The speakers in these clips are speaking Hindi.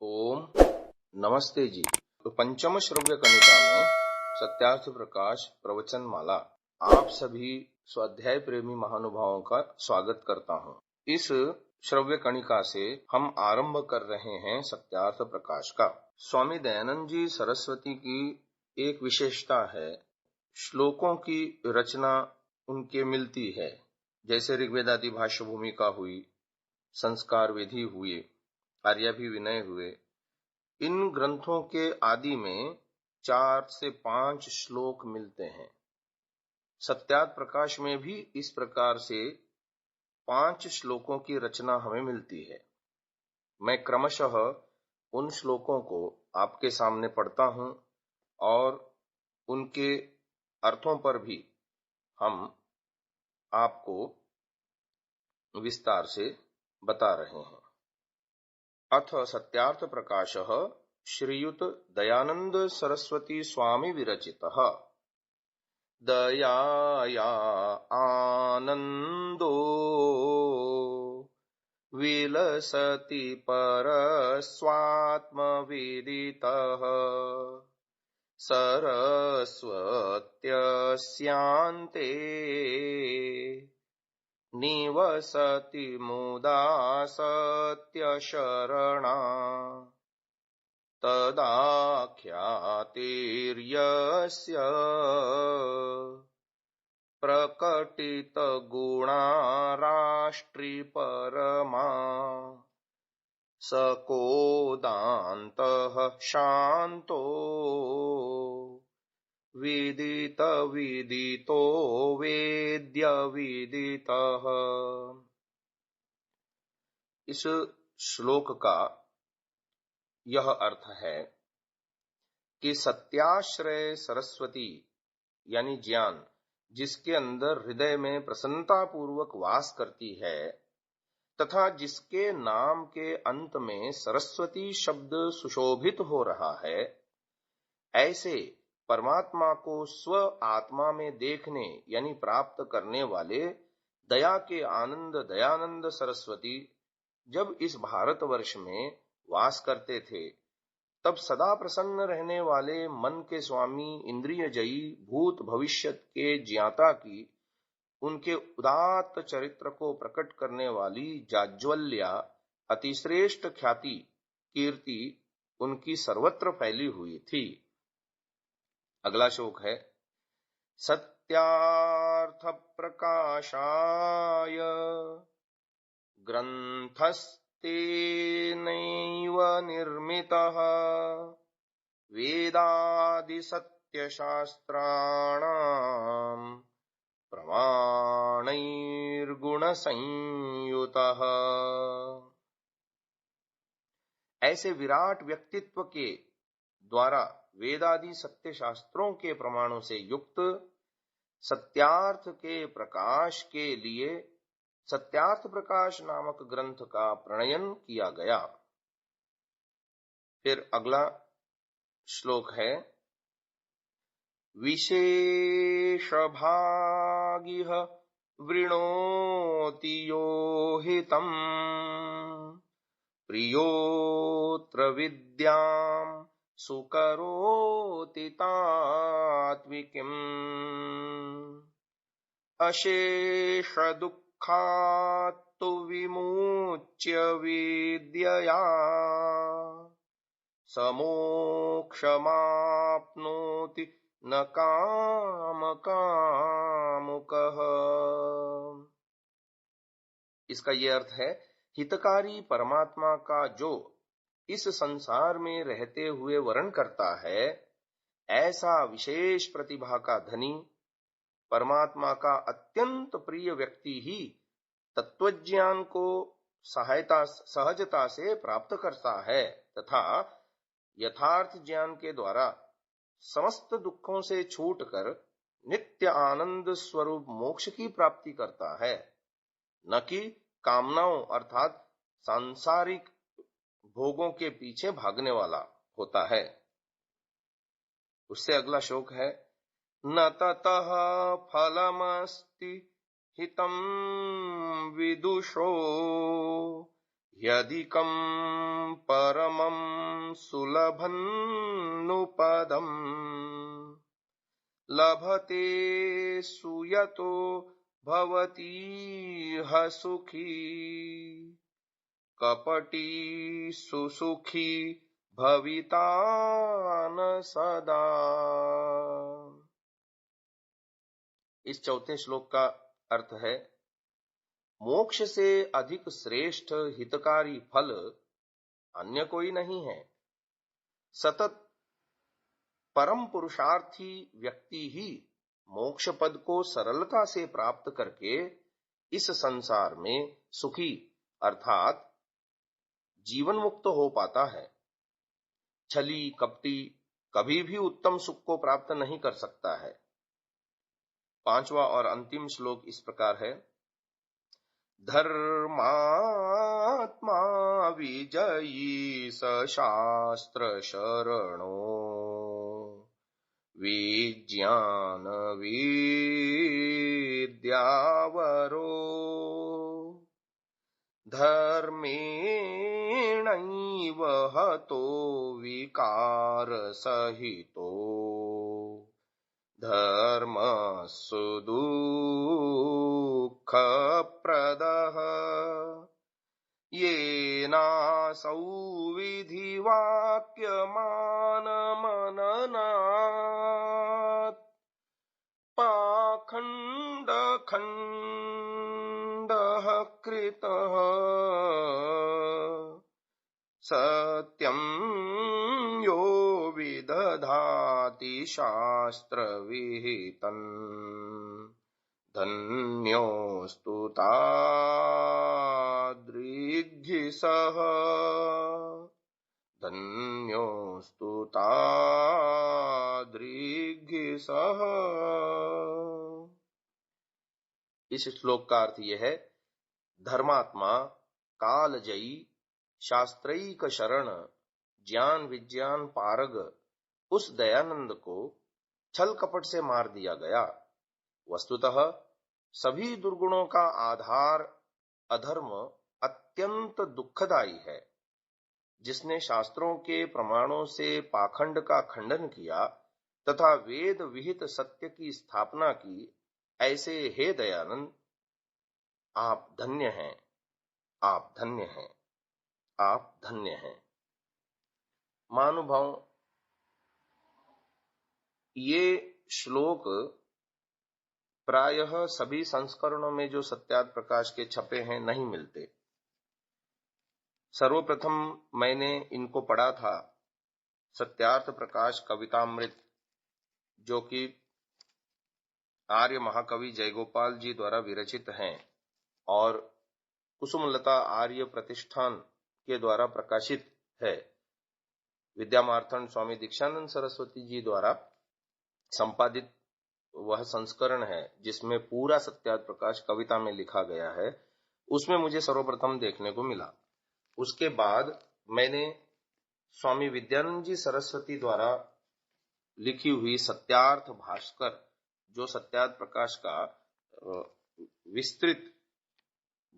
ओम नमस्ते जी। तो पंचम श्रव्य कणिका में सत्यार्थ प्रकाश प्रवचन माला आप सभी स्वाध्याय प्रेमी महानुभावों का स्वागत करता हूँ। इस श्रव्य कणिका से हम आरंभ कर रहे हैं सत्यार्थ प्रकाश का। स्वामी दयानंद जी सरस्वती की एक विशेषता है, श्लोकों की रचना उनके मिलती है। जैसे ऋग्वेदादि भाष्य भूमिका हुई, संस्कार विधि हुए, आर्याभिविनय हुए, इन ग्रंथों के आदि में 4 से 5 श्लोक मिलते हैं। सत्यार्थ प्रकाश में भी इस प्रकार से 5 श्लोकों की रचना हमें मिलती है। मैं क्रमशः उन श्लोकों को आपके सामने पढ़ता हूं और उनके अर्थों पर भी हम आपको विस्तार से बता रहे हैं। अथ सत्यार्थ प्रकाशः श्रीयुत दयानंद सरस्वती स्वामी विरचितः। दयाया आनंदो विलसति परस्वात्मविदितः सरस्वत्यस्यान्ते निवसति मुदा सत्यशरणा तदाख्यातिर्यस्य प्रकटितगुणा राष्ट्रिपरमा सकोदान्तः शान्तो विदितो वेद्य विदितः। इस श्लोक का यह अर्थ है कि सत्याश्रय सरस्वती यानी ज्ञान, जिसके अंदर हृदय में प्रसन्नता पूर्वक वास करती है तथा जिसके नाम के अंत में सरस्वती शब्द सुशोभित हो रहा है, ऐसे परमात्मा को स्व आत्मा में देखने यानी प्राप्त करने वाले दया के आनंद दयानंद सरस्वती जब इस भारतवर्ष में वास करते थे, तब सदा प्रसन्न रहने वाले मन के स्वामी, इंद्रिय जयी, भूत भविष्यत के ज्ञाता की उनके उदात्त चरित्र को प्रकट करने वाली जाज्वल्या अतिश्रेष्ठ ख्याति कीर्ति उनकी सर्वत्र फैली हुई थी। अगला श्लोक है, सत्यार्थ प्रकाशाय ग्रन्थस्तेनैव निर्मितः वेदादि सत्यशास्त्राणां प्रमाणैर्गुणसंयुतः। ऐसे विराट व्यक्तित्व के द्वारा वेदादि सत्य शास्त्रों के प्रमाणों से युक्त सत्यार्थ के प्रकाश के लिए सत्यार्थ प्रकाश नामक ग्रंथ का प्रणयन किया गया। फिर अगला श्लोक है, विशेष भागिह वृणोति यो हितं प्रियोत्र विद्यां सुकरोति तात्विकीम् अशेष दुःखात्तु विमुच्य विद्यया समोक्षमाप्नोति न कामकामुकः। इसका ये अर्थ है, हितकारी परमात्मा का जो इस संसार में रहते हुए वर्ण करता है, ऐसा विशेष प्रतिभा का धनी परमात्मा का अत्यंत प्रिय व्यक्ति ही तत्वज्ञान को सहजता से प्राप्त करता है तथा यथार्थ ज्ञान के द्वारा समस्त दुखों से छूटकर नित्य आनंद स्वरूप मोक्ष की प्राप्ति करता है, न कि कामनाओं अर्थात सांसारिक भोगों के पीछे भागने वाला होता है। उससे अगला श्लोक है, न ततः फलमस्ति हितं विदुषो ह्यधिकं परमं लभन्नुपदम् लभते सुयतो भवतीह सुखी कपटी सुसुखी भविता न सदा। इस चौथे श्लोक का अर्थ है, मोक्ष से अधिक श्रेष्ठ हितकारी फल अन्य कोई नहीं है। सतत परम पुरुषार्थी व्यक्ति ही मोक्ष पद को सरलता से प्राप्त करके इस संसार में सुखी अर्थात जीवन मुक्त हो पाता है। छली कपटी कभी भी उत्तम सुख को प्राप्त नहीं कर सकता है। पांचवा और अंतिम श्लोक इस प्रकार है, धर्मात्मा विजयी स शास्त्र शरणो विज्ञान विद्यावरो धर्मेणैव हतो विकार सहितो धर्मस्सु दुःखप्रदः येनासौ विधिवाक्यमानमननात् पाखण्डखण्डः कृतः सत्यं यो विदधाति शास्त्रविहितम् धन्योऽस्तु तादृग्भिः धन्योऽस्तु तादृग्भिः। इस श्लोक का अर्थ यह है, धर्मात्मा कालजयी शास्त्रैक शरण ज्ञान विज्ञान पारग उस दयानंद को छल कपट से मार दिया गया। वस्तुतः सभी दुर्गुणों का आधार अधर्म अत्यंत दुखदायी है। जिसने शास्त्रों के प्रमाणों से पाखंड का खंडन किया तथा वेद विहित सत्य की स्थापना की, ऐसे हे दयानंद आप धन्य हैं, आप धन्य हैं, आप धन्य हैं। महानुभाव, ये श्लोक प्रायः सभी संस्करणों में जो सत्यार्थ प्रकाश के छपे हैं नहीं मिलते। सर्वप्रथम मैंने इनको पढ़ा था सत्यार्थ प्रकाश कवितामृत, जो कि आर्य महाकवि जयगोपाल जी द्वारा विरचित हैं और कुसुमलता आर्य प्रतिष्ठान के द्वारा प्रकाशित है। विद्यामार्तंड स्वामी दीक्षानंद सरस्वती जी द्वारा संपादित वह संस्करण है जिसमें पूरा सत्यार्थ प्रकाश कविता में लिखा गया है। उसमें मुझे सर्वप्रथम देखने को मिला। उसके बाद मैंने स्वामी विद्यानंद जी सरस्वती द्वारा लिखी हुई सत्यार्थ भास्कर, जो सत्यार्थ प्रकाश का विस्तृत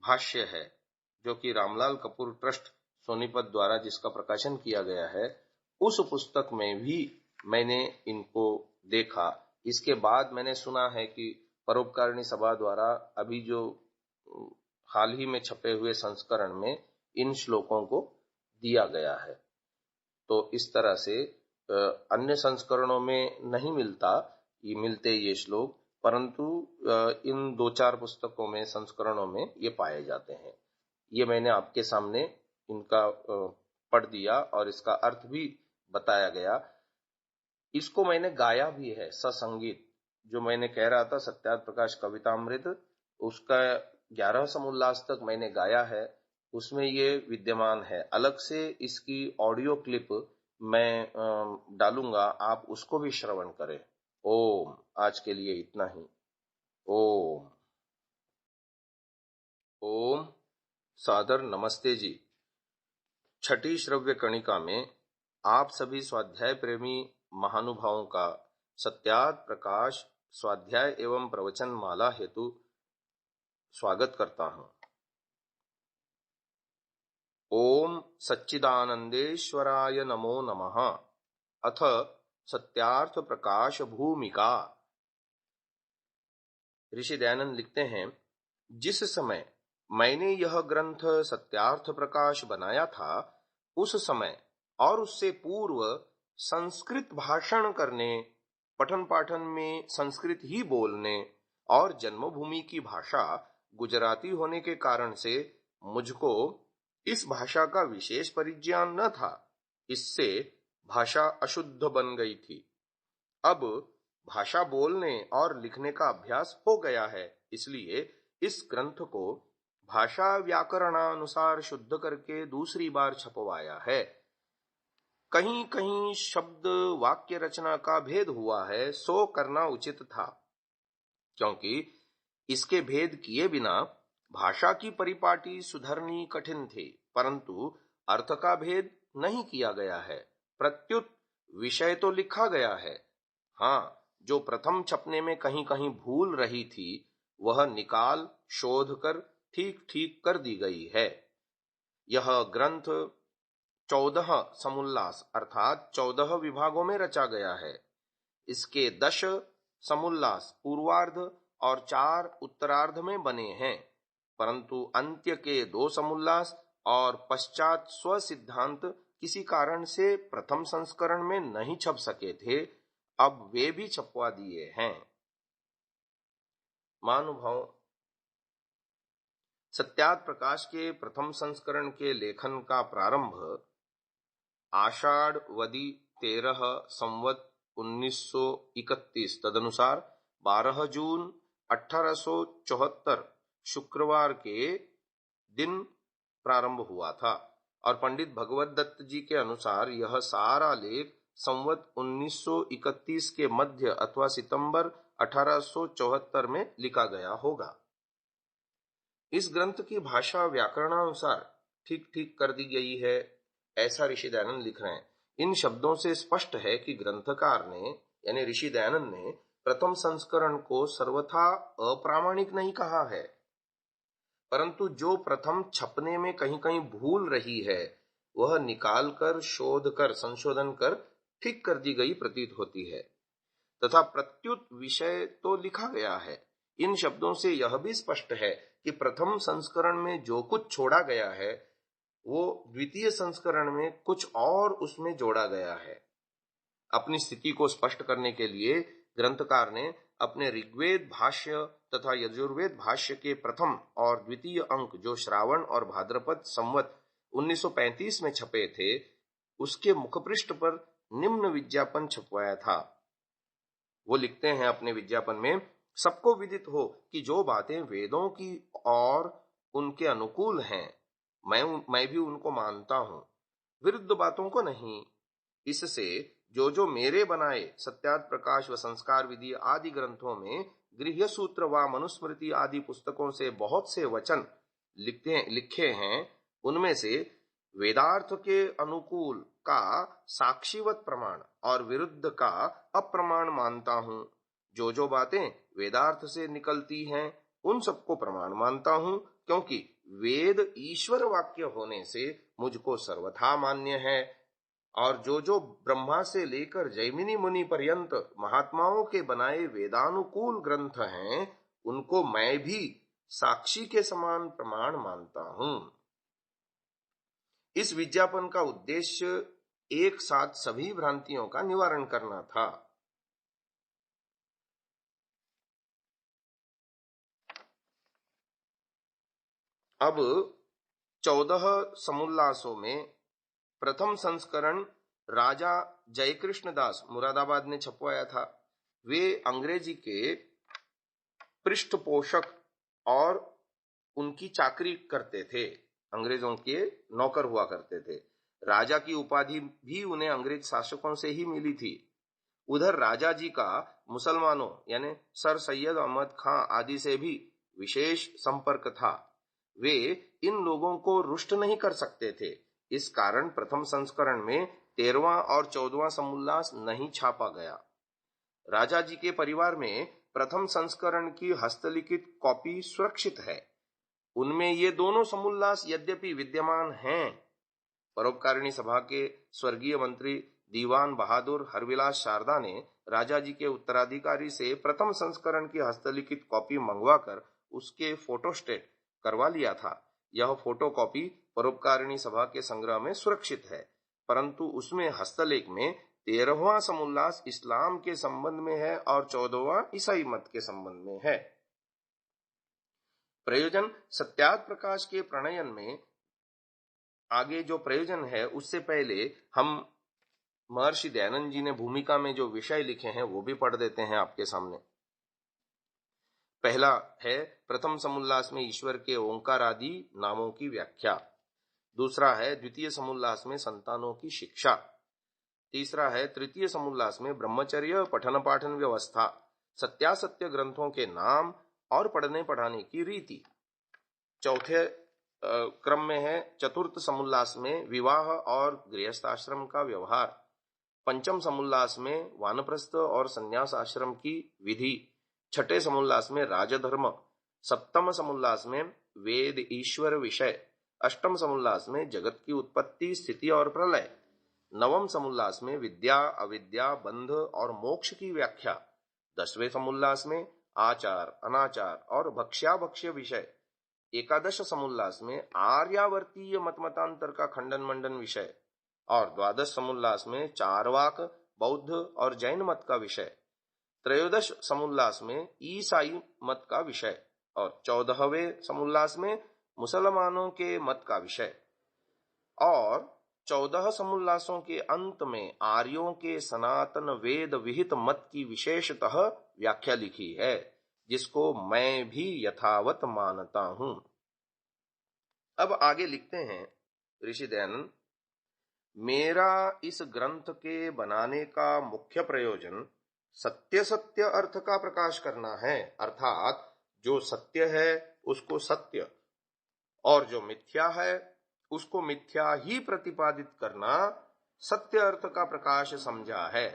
भाष्य है, जो कि रामलाल कपूर ट्रस्ट सोनीपत द्वारा जिसका प्रकाशन किया गया है, उस पुस्तक में भी मैंने इनको देखा। इसके बाद मैंने सुना है कि परोपकारिणी सभा द्वारा अभी जो हाल ही में छपे हुए संस्करण में इन श्लोकों को दिया गया है। तो इस तरह से अन्य संस्करणों में नहीं मिलते ये श्लोक, परंतु इन दो चार पुस्तकों में संस्करणों में ये पाए जाते हैं। ये मैंने आपके सामने इनका पढ़ दिया और इसका अर्थ भी बताया गया। इसको मैंने गाया भी है ससंगीत, जो मैंने कह रहा था सत्यार्थ प्रकाश कवितामृत, उसका 11 समुल्लास तक मैंने गाया है, उसमें ये विद्यमान है। अलग से इसकी ऑडियो क्लिप मैं डालूंगा, आप उसको भी श्रवण करें। ओम। आज के लिए इतना ही। ओम। ओम। सादर नमस्ते जी। छठी श्रव्य कणिका में आप सभी स्वाध्याय प्रेमी महानुभावों का सत्यार्थ प्रकाश स्वाध्याय एवं प्रवचन माला हेतु स्वागत करता हूं। ओम सच्चिदानंदेश्वराय नमो नमः। अथ सत्यार्थ प्रकाश भूमिका। ऋषि दयानंद लिखते हैं, जिस समय मैंने यह ग्रंथ सत्यार्थ प्रकाश बनाया था, उस समय और उससे पूर्व संस्कृत भाषण करने, पठन पाठन में संस्कृत ही बोलने और जन्मभूमि की भाषा गुजराती होने के कारण से मुझको इस भाषा का विशेष परिज्ञान न था। इससे भाषा अशुद्ध बन गई थी। अब भाषा बोलने और लिखने का अभ्यास हो गया है, इसलिए इस ग्रंथ को भाषा व्याकरणानुसार शुद्ध करके दूसरी बार छपवाया है। कहीं कहीं शब्द वाक्य रचना का भेद हुआ है, सो करना उचित था, क्योंकि इसके भेद किए बिना भाषा की परिपाटी सुधरनी कठिन थी। परंतु अर्थ का भेद नहीं किया गया है, प्रत्युत विषय तो लिखा गया है। हाँ, जो प्रथम छपने में कहीं कहीं भूल रही थी, वह निकाल शोध कर ठीक ठीक कर दी गई है। यह ग्रंथ 14 समुल्लास अर्थात 14 विभागों में रचा गया है। इसके 10 समुल्लास पूर्वार्ध और 4 उत्तरार्ध में बने हैं, परंतु अंत्य के 2 समुल्लास और पश्चात स्व सिद्धांत किसी कारण से प्रथम संस्करण में नहीं छप सके थे, अब वे भी छपवा दिए हैं। महानुभाव, सत्यार्थ प्रकाश के प्रथम संस्करण के लेखन का प्रारंभ आषाढ़ वदी 13 संवत 1931 तदनुसार 12 जून 1874 शुक्रवार के दिन प्रारंभ हुआ था और पंडित भगवत दत्त जी के अनुसार यह सारा लेख संवत 1931 के मध्य अथवा सितंबर 1874 में लिखा गया होगा। इस ग्रंथ की भाषा व्याकरणानुसार ठीक ठीक कर दी गई है, ऐसा ऋषि दयानंद लिख रहे हैं। इन शब्दों से स्पष्ट है कि ग्रंथकार ने यानी ऋषि दयानंद ने प्रथम संस्करण को सर्वथा अप्रामाणिक नहीं कहा है, परंतु जो प्रथम छपने में कहीं कहीं भूल रही है, वह निकाल कर शोध कर संशोधन कर ठीक कर दी गई प्रतीत होती है, तथा प्रत्युत विषय तो लिखा गया है। इन शब्दों से यह भी स्पष्ट है कि प्रथम संस्करण में जो कुछ छोड़ा गया है, वो द्वितीय संस्करण में कुछ और उसमें जोड़ा गया है। अपनी स्थिति को स्पष्ट करने के लिए ग्रंथकार ने अपने ऋग्वेद भाष्य तथा यजुर्वेद भाष्य के प्रथम और द्वितीय अंक, जो श्रावण और भाद्रपद संवत 1935 में छपे थे, उसके मुखपृष्ठ पर निम्न विज्ञापन छपवाया था। वो लिखते हैं अपने विज्ञापन में, सबको विदित हो कि जो बातें वेदों की और उनके अनुकूल हैं, मैं भी उनको मानता हूं, विरुद्ध बातों को नहीं। इससे जो मेरे बनाए सत्यार्थ प्रकाश व संस्कार विधि आदि ग्रंथों में गृह्य सूत्र व मनुस्मृति आदि पुस्तकों से बहुत से वचन लिखे हैं, उनमें से वेदार्थ के अनुकूल का साक्षीवत प्रमाण और विरुद्ध का अप्रमाण मानता हूं। जो बातें वेदार्थ से निकलती हैं, उन सबको प्रमाण मानता हूं, क्योंकि वेद ईश्वर वाक्य होने से मुझको सर्वथा मान्य है, और जो ब्रह्मा से लेकर जैमिनी मुनि पर्यंत महात्माओं के बनाए वेदानुकूल ग्रंथ हैं, उनको मैं भी साक्षी के समान प्रमाण मानता हूं। इस विज्ञापन का उद्देश्य एक साथ सभी भ्रांतियों का निवारण करना था। अब 14 समुल्लासों में प्रथम संस्करण राजा जयकृष्ण दास मुरादाबाद ने छपवाया था। वे अंग्रेजी के पृष्ठपोषक और उनकी चाकरी करते थे, अंग्रेजों के नौकर हुआ करते थे। राजा की उपाधि भी उन्हें अंग्रेज शासकों से ही मिली थी। उधर राजा जी का मुसलमानों यानी सर सैयद अहमद खां आदि से भी विशेष संपर्क था। वे इन लोगों को रुष्ट नहीं कर सकते थे, इस कारण प्रथम संस्करण में 13वां और 14वां समुल्लास नहीं छापा गया। राजा जी के परिवार में प्रथम संस्करण की हस्तलिखित कॉपी सुरक्षित है। उनमें ये दोनों समुल्लास यद्यपि विद्यमान हैं, परोपकारिणी सभा के स्वर्गीय मंत्री दीवान बहादुर हरविलास शारदा ने राजा जी के उत्तराधिकारी से प्रथम संस्करण की हस्तलिखित कॉपी मंगवाकर उसके फोटोस्टेट करवा लिया था। यह फोटो कॉपी परोपकारिणी सभा के संग्रह में सुरक्षित है, परंतु उसमें हस्तलेख में 13वां समुल्लास इस्लाम के संबंध में है और 14वां ईसाई मत के संबंध में है। प्रयोजन सत्यार्थ प्रकाश के प्रणयन में आगे जो प्रयोजन है उससे पहले हम महर्षि दयानंद जी ने भूमिका में जो विषय लिखे हैं वो भी पढ़ देते हैं आपके सामने। पहला है प्रथम समुल्लास में ईश्वर के ओंकार आदि नामों की व्याख्या। दूसरा है द्वितीय समुल्लास में संतानों की शिक्षा। तीसरा है तृतीय समुल्लास में ब्रह्मचर्य पठन पाठन व्यवस्था, सत्यासत्य ग्रंथों के नाम और पढ़ने पढ़ाने की रीति। चौथे क्रम में है चतुर्थ समुल्लास में विवाह और गृहस्थाश्रम का व्यवहार। पंचम समुल्लास में वानप्रस्थ और संन्यास आश्रम की विधि। छठे समुल्लास में राजधर्म। सप्तम समुल्लास में वेद ईश्वर विषय। अष्टम समुल्लास में जगत की उत्पत्ति स्थिति और प्रलय। नवम समुल्लास में विद्या अविद्या बंध और मोक्ष की व्याख्या। 10वें समुल्लास में आचार अनाचार और भक्ष्याभक्ष्य विषय। एकादश समुल्लास में आर्यावर्तीय मतमतांतर का खंडन मंडन विषय और द्वादश समुल्लास में चारवाक बौद्ध और जैन मत का विषय। त्रयोदश समुल्लास में ईसाई मत का विषय और 14वें समुल्लास में मुसलमानों के मत का विषय और 14 समुल्लासों के अंत में आर्यों के सनातन वेद विहित मत की विशेषतः व्याख्या लिखी है, जिसको मैं भी यथावत मानता हूं। अब आगे लिखते हैं ऋषि दयानंद, मेरा इस ग्रंथ के बनाने का मुख्य प्रयोजन सत्य अर्थ का प्रकाश करना है, अर्थात जो सत्य है उसको सत्य और जो मिथ्या है उसको मिथ्या ही प्रतिपादित करना सत्य अर्थ का प्रकाश समझा है।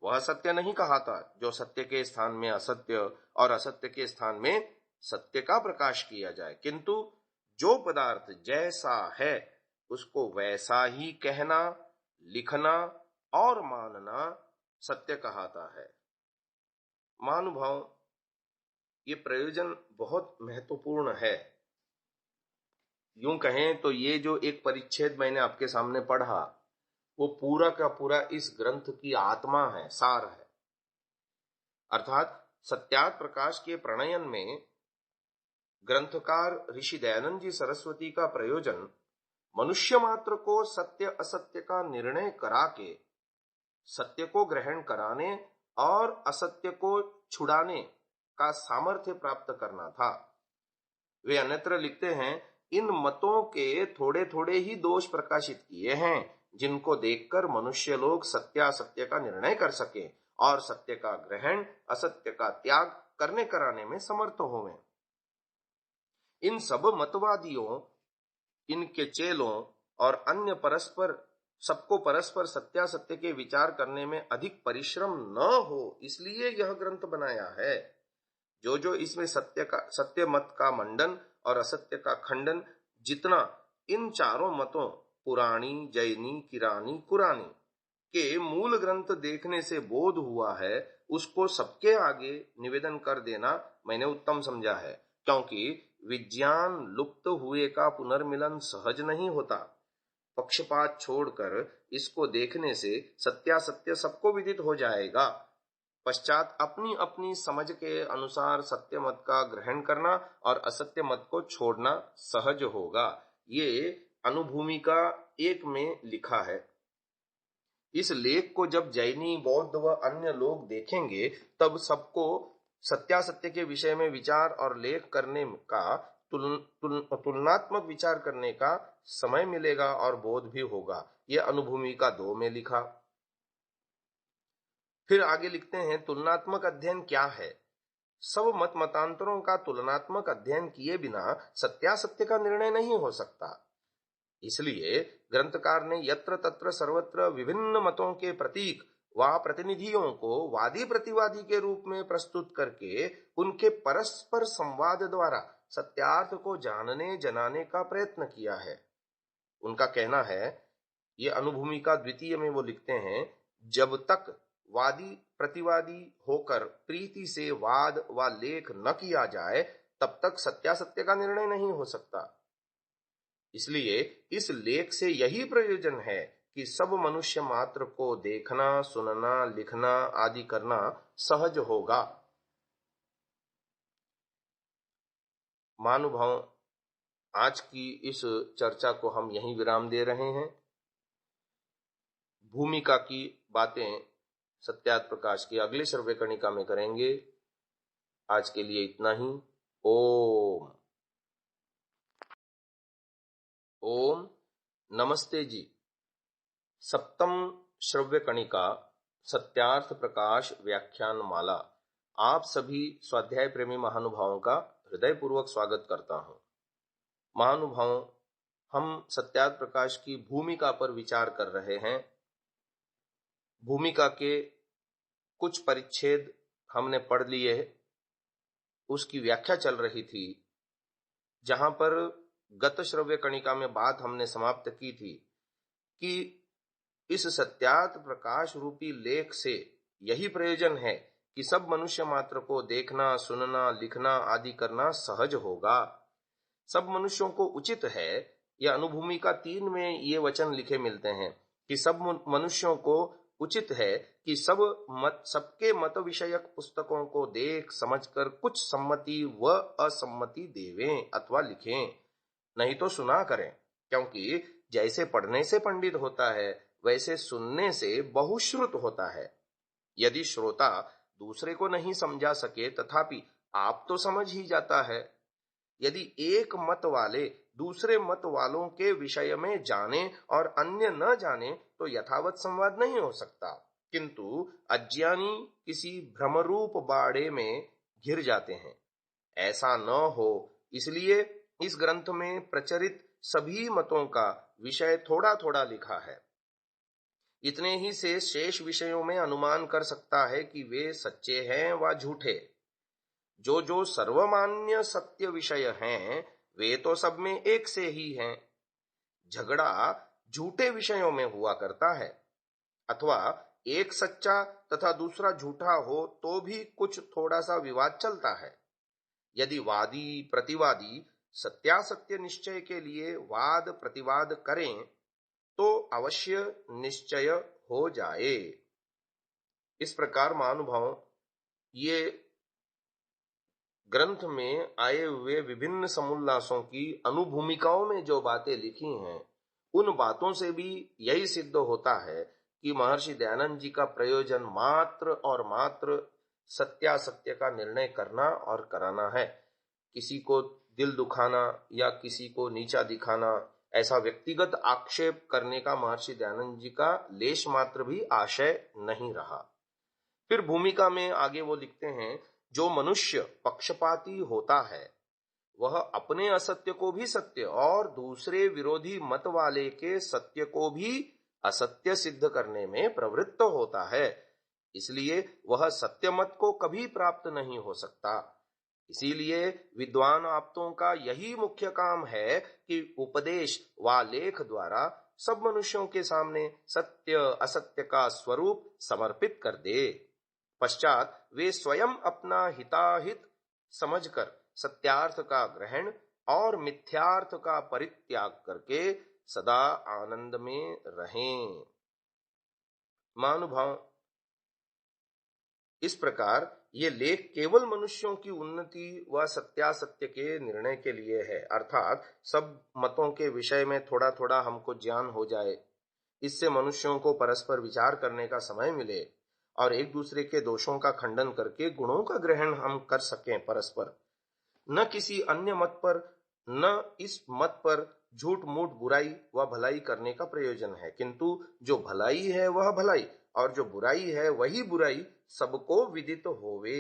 वह सत्य नहीं कहा था जो सत्य के स्थान में असत्य और असत्य के स्थान में सत्य का प्रकाश किया जाए, किंतु जो पदार्थ जैसा है उसको वैसा ही कहना, लिखना और मानना सत्य कहाता है। महानुभाव, ये प्रयोजन बहुत महत्वपूर्ण है। यूं कहें तो ये जो एक परिच्छेद मैंने आपके सामने पढ़ा वो पूरा का पूरा इस ग्रंथ की आत्मा है, सार है। अर्थात सत्यार्थ प्रकाश के प्रणयन में ग्रंथकार ऋषि दयानंद जी सरस्वती का प्रयोजन मनुष्य मात्र को सत्य असत्य का निर्णय करा के सत्य को ग्रहण कराने और असत्य को छुड़ाने का सामर्थ्य प्राप्त करना था। वे अन्यत्र लिखते हैं, इन मतों के थोड़े थोड़े ही दोष प्रकाशित किए हैं जिनको देखकर मनुष्य लोग सत्यासत्य का निर्णय कर सके और सत्य का ग्रहण असत्य का त्याग करने कराने में समर्थ होवें। इन सब मतवादियों, इनके चेलों और अन्य सबको परस्पर सत्यासत्य के विचार करने में अधिक परिश्रम न हो, इसलिए यह ग्रंथ बनाया है। जो इसमें सत्य मत का मंडन और असत्य का खंडन जितना इन चारों मतों पुराणी, जैनी, किरानी, कुरानी के मूल ग्रंथ देखने से बोध हुआ है, उसको सबके आगे निवेदन कर देना मैंने उत्तम समझा है, क्योंकि विज्ञान लुप्त हुए का पुनर्मिलन सहज नहीं होता। पक्षपात छोड़कर इसको देखने से सत्यासत्य सबको विदित हो जाएगा। पश्चात अपनी अपनी समझ के अनुसार सत्य मत का ग्रहण करना और असत्य मत को छोड़ना सहज होगा। ये अनुभूमिका 1 में लिखा है। इस लेख को जब जैनी, बौद्ध व अन्य लोग देखेंगे तब सबको सत्यासत्य के विषय में विचार और लेख करने का तुलनात्मक विचार करने का समय मिलेगा और बोध भी होगा। यह अनुभूमिका 2 में लिखा। फिर आगे लिखते हैं, तुलनात्मक अध्ययन क्या है? सब मत मतांतरों का तुलनात्मक अध्ययन किए बिना सत्यासत्य का निर्णय नहीं हो सकता। इसलिए ग्रंथकार ने यत्र तत्र सर्वत्र विभिन्न मतों के प्रतीक व प्रतिनिधियों को वादी प्रतिवादी के रूप में प्रस्तुत करके उनके परस्पर संवाद द्वारा सत्यार्थ को जानने जनाने का प्रयत्न किया है। उनका कहना है, ये अनुभूमिका द्वितीय में वो लिखते हैं, जब तक वादी प्रतिवादी होकर प्रीति से वाद व लेख न किया जाए तब तक सत्यासत्य का निर्णय नहीं हो सकता। इसलिए इस लेख से यही प्रयोजन है कि सब मनुष्य मात्र को देखना, सुनना, लिखना आदि करना सहज होगा। महानुभाव, आज की इस चर्चा को हम यहीं विराम दे रहे हैं। भूमिका की बातें सत्यार्थ प्रकाश की अगले श्रव्य कणिका में करेंगे। आज के लिए इतना ही। ओम। ओम नमस्ते जी। सप्तम श्रव्य कणिका सत्यार्थ प्रकाश व्याख्यान माला। आप सभी स्वाध्याय प्रेमी महानुभावों का हृदयपूर्वक स्वागत करता हूं। महानुभावों, हम सत्यार्थ प्रकाश की भूमिका पर विचार कर रहे हैं। भूमिका के कुछ परिच्छेद हमने पढ़ लिए, उसकी व्याख्या चल रही थी। जहां पर गत श्रव्य कणिका में बात हमने समाप्त की थी कि इस सत्यार्थ प्रकाश रूपी लेख से यही प्रयोजन है कि सब मनुष्य मात्र को देखना, सुनना, लिखना आदि करना सहज होगा। सब मनुष्यों को उचित है, यह अनुभूमिका 3 में ये वचन लिखे मिलते हैं कि सब मनुष्यों को उचित है कि सबके मत विषयक पुस्तकों को देख समझकर कुछ सम्मति व असम्मति देवें अथवा लिखें, नहीं तो सुना करें। क्योंकि जैसे पढ़ने से पंडित होता है, वैसे सुनने से बहुश्रुत होता है। यदि श्रोता दूसरे को नहीं समझा सके तथापि आप तो समझ ही जाता है। यदि एक मत वाले दूसरे मत वालों के विषय में जाने और अन्य न जाने तो यथावत संवाद नहीं हो सकता। किंतु अज्ञानी किसी भ्रमरूप बाड़े में घिर जाते हैं। ऐसा न हो, इसलिए इस ग्रंथ में प्रचलित सभी मतों का विषय थोड़ा थोड़ा लिखा है। इतने ही से शेष विषयों में अनुमान कर सकता है कि वे सच्चे हैं व झूठे। जो सर्वमान्य सत्य विषय हैं, वे तो सब में एक से ही हैं। झगड़ा झूठे विषयों में हुआ करता है, अथवा एक सच्चा तथा दूसरा झूठा हो तो भी कुछ थोड़ा सा विवाद चलता है। यदि वादी प्रतिवादी सत्यासत्य निश्चय के लिए वाद प्रतिवाद करें तो अवश्य निश्चय हो जाए। इस प्रकार महानुभावों, ये ग्रंथ में आए हुए विभिन्न समुल्लासों की अनुभूमिकाओं में जो बातें लिखी हैं, उन बातों से भी यही सिद्ध होता है कि महर्षि दयानंद जी का प्रयोजन मात्र और मात्र सत्यासत्य का निर्णय करना और कराना है। किसी को दिल दुखाना या किसी को नीचा दिखाना, ऐसा व्यक्तिगत आक्षेप करने का महर्षि दयानंद जी का लेश मात्र भी आशय नहीं रहा। फिर भूमिका में आगे वो लिखते हैं, जो मनुष्य पक्षपाती होता है वह अपने असत्य को भी सत्य और दूसरे विरोधी मत वाले के सत्य को भी असत्य सिद्ध करने में प्रवृत्त होता है। इसलिए वह सत्य मत को कभी प्राप्त नहीं हो सकता। इसीलिए विद्वान आप्तों का यही मुख्य काम है कि उपदेश व लेख द्वारा सब मनुष्यों के सामने सत्य असत्य का स्वरूप समर्पित कर दे। पश्चात वे स्वयं अपना हिताहित समझकर सत्यार्थ का ग्रहण और मिथ्यार्थ का परित्याग करके सदा आनंद में रहें। महानुभाव, इस प्रकार ये लेख केवल मनुष्यों की उन्नति व सत्यासत्य के निर्णय के लिए है, अर्थात सब मतों के विषय में थोड़ा थोड़ा हमको ज्ञान हो जाए। इससे मनुष्यों को परस्पर विचार करने का समय मिले और एक दूसरे के दोषों का खंडन करके गुणों का ग्रहण हम कर सकें परस्पर। न किसी अन्य मत पर न इस मत पर झूठ मूठ बुराई व भलाई करने का प्रयोजन है, किंतु जो भलाई है वह भलाई और जो बुराई है वही बुराई सबको विदित होवे।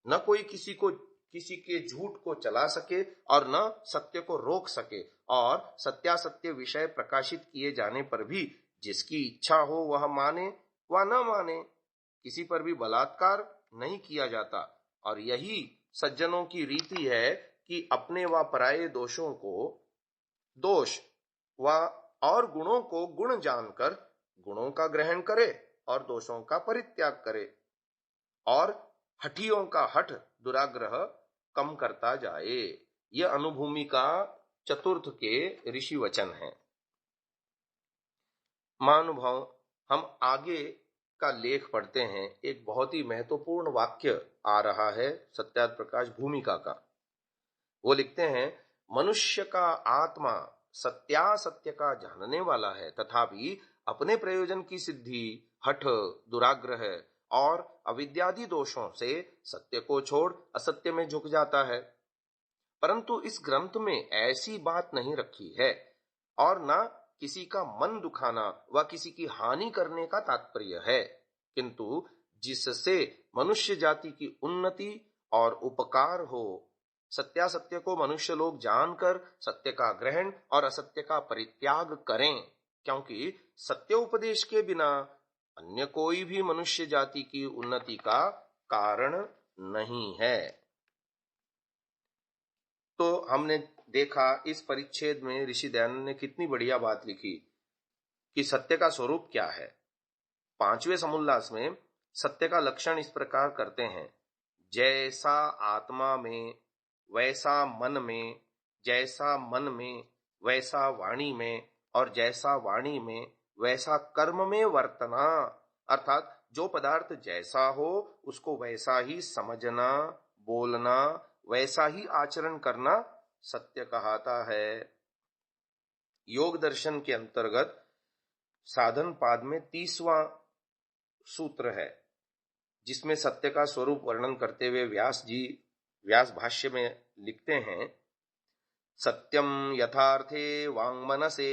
न कोई किसी के झूठ को चला सके और न सत्य को रोक सके, और सत्यासत्य विषय प्रकाशित किए जाने पर भी जिसकी इच्छा हो वह माने व न माने, किसी पर भी बलात्कार नहीं किया जाता। और यही सज्जनों की रीति है कि अपने व पराये दोष वह और गुणों को गुण जानकर गुणों का ग्रहण करे और दोषों का परित्याग करे और हठियों का हठ दुराग्रह कम करता जाए। यह अनुभूमि का चतुर्थ के ऋषि वचन है। महानुभाव, हम आगे का लेख पढ़ते हैं। एक बहुत ही महत्वपूर्ण वाक्य आ रहा है सत्यार्थ प्रकाश भूमिका का। वो लिखते हैं, मनुष्य का आत्मा सत्यासत्य का जानने वाला है, तथापि अपने प्रयोजन की सिद्धि, हठ, दुराग्रह और अविद्यादि दोषों से सत्य को छोड़ असत्य में झुक जाता है। परंतु इस ग्रंथ में ऐसी बात नहीं रखी है और न किसी का मन दुखाना व किसी की हानि करने का तात्पर्य है, किंतु जिससे मनुष्य जाति की उन्नति और उपकार हो। सत्यासत्य को मनुष्य लोग जानकर सत्य का ग्रहण और असत्य का परित्याग करें, क्योंकि सत्य उपदेश के बिना अन्य कोई भी मनुष्य जाति की उन्नति का कारण नहीं है। तो हमने देखा इस परिच्छेद में ऋषि दयानंद ने कितनी बढ़िया बात लिखी कि सत्य का स्वरूप क्या है। 5वें समुल्लास में सत्य का लक्षण इस प्रकार करते हैं, जैसा आत्मा में वैसा मन में, जैसा मन में वैसा वाणी में, और जैसा वाणी में वैसा कर्म में वर्तना। अर्थात जो पदार्थ जैसा हो उसको वैसा ही समझना, बोलना, वैसा ही आचरण करना सत्य कहलाता है। योग दर्शन के अंतर्गत साधन पाद में 30वां सूत्र है, जिसमें सत्य का स्वरूप वर्णन करते हुए व्यास भाष्य में लिखते हैं, सत्यम यथार्थे वाङ्मनसे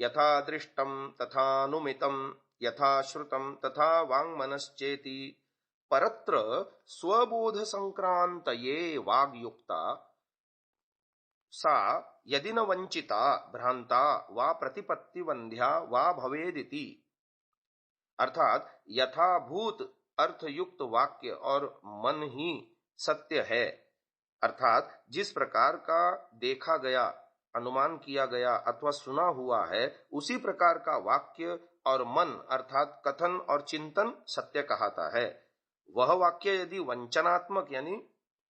यथा दृष्टम तथानुमितम यथा श्रुतम तथा वाङ्मनश्चेति परत्र स्वबोध संक्रांतये वाग्युक्ता सा यदि न वंचिता भ्रांता वा प्रतिपत्तिवंध्या वा भवेदिति। अर्थात यथाभूत अर्थयुक्त वाक्य और मन ही सत्य है। अर्थात जिस प्रकार का देखा गया, अनुमान किया गया अथवा सुना हुआ है, उसी प्रकार का वाक्य और मन अर्थात कथन और चिंतन सत्य कहता है। वह वाक्य यदि वंचनात्मक यानी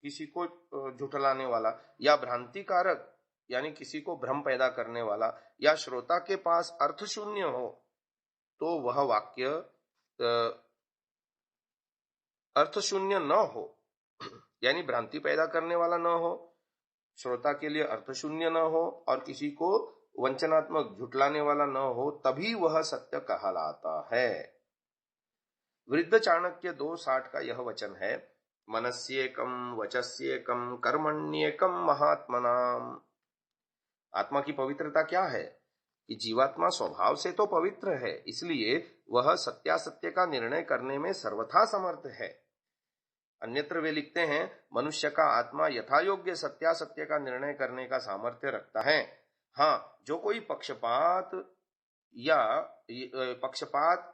किसी को झुठलाने वाला, या भ्रांतिकारक यानी किसी को भ्रम पैदा करने वाला, या श्रोता के पास अर्थ शून्य हो, तो वह वाक्य अर्थ शून्य न हो, यानी भ्रांति पैदा करने वाला न हो, श्रोता के लिए अर्थ शून्य न हो और किसी को वंचनात्मक झुठलाने वाला न हो, तभी वह सत्य कहलाता है। वृद्ध चाणक्य 2:60 का यह वचन है, मनस्येकम वचस्येकम कर्मण्येकम महात्मनाम। आत्मा की पवित्रता क्या है कि जीवात्मा स्वभाव से तो पवित्र है, इसलिए वह सत्यासत्य का निर्णय करने में सर्वथा समर्थ है। अन्यत्र वे लिखते हैं, मनुष्य का आत्मा यथायोग्य सत्यासत्य का निर्णय करने का सामर्थ्य रखता है। हाँ, जो कोई पक्षपात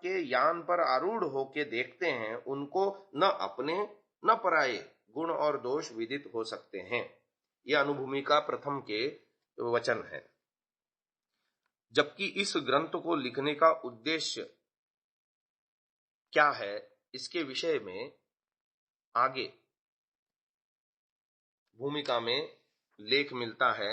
के यान पर आरूढ़ होके देखते हैं, उनको न अपने न पराये गुण और दोष विदित हो सकते हैं। यह अनुभूमि का प्रथम के वचन है। जबकि इस ग्रंथ को लिखने का उद्देश्य क्या है, इसके विषय में आगे भूमिका में लेख मिलता है।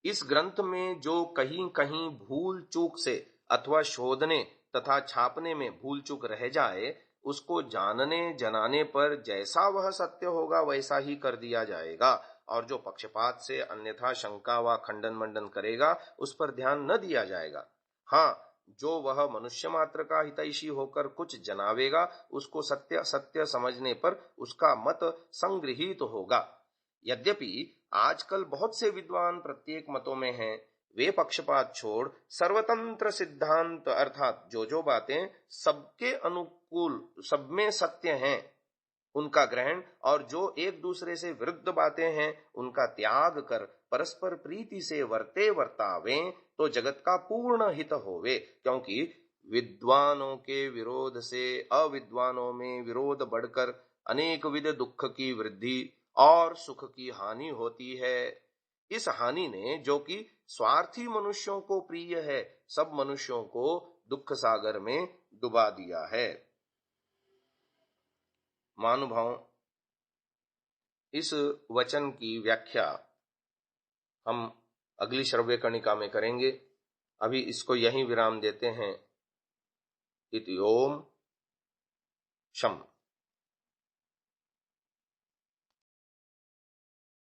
इस ग्रंथ में जो कहीं कहीं भूल चूक से अथवा शोधने तथा छापने में भूल चूक रह जाए, उसको जानने जनाने पर जैसा वह सत्य होगा वैसा ही कर दिया जाएगा, और जो पक्षपात से अन्यथा शंका व खंडन मंडन करेगा उस पर ध्यान न दिया जाएगा। हाँ, जो वह मनुष्य मात्र का हितैषी होकर कुछ जनावेगा, उसको सत्य सत्य समझने पर उसका मत संगृहीत होगा। यद्यपि आजकल बहुत से विद्वान प्रत्येक मतों में हैं, वे पक्षपात छोड़ सर्वतंत्र सिद्धांत अर्थात जो बातें सबके अनुकूल सब में सत्य हैं उनका ग्रहण, और जो एक दूसरे से विरुद्ध बातें हैं उनका त्याग कर परस्पर प्रीति से वर्ते वर्तावें, तो जगत का पूर्ण हित होवे। क्योंकि विद्वानों के विरोध से अविद्वानों में विरोध बढ़कर अनेक विध दुख की वृद्धि और सुख की हानि होती है। इस हानि ने, जो कि स्वार्थी मनुष्यों को प्रिय है, सब मनुष्यों को दुख सागर में डुबा दिया है। महानुभाव, इस वचन की व्याख्या हम अगली श्रव्य कणिका में करेंगे। अभी इसको यहीं विराम देते हैं। इति ओम शम।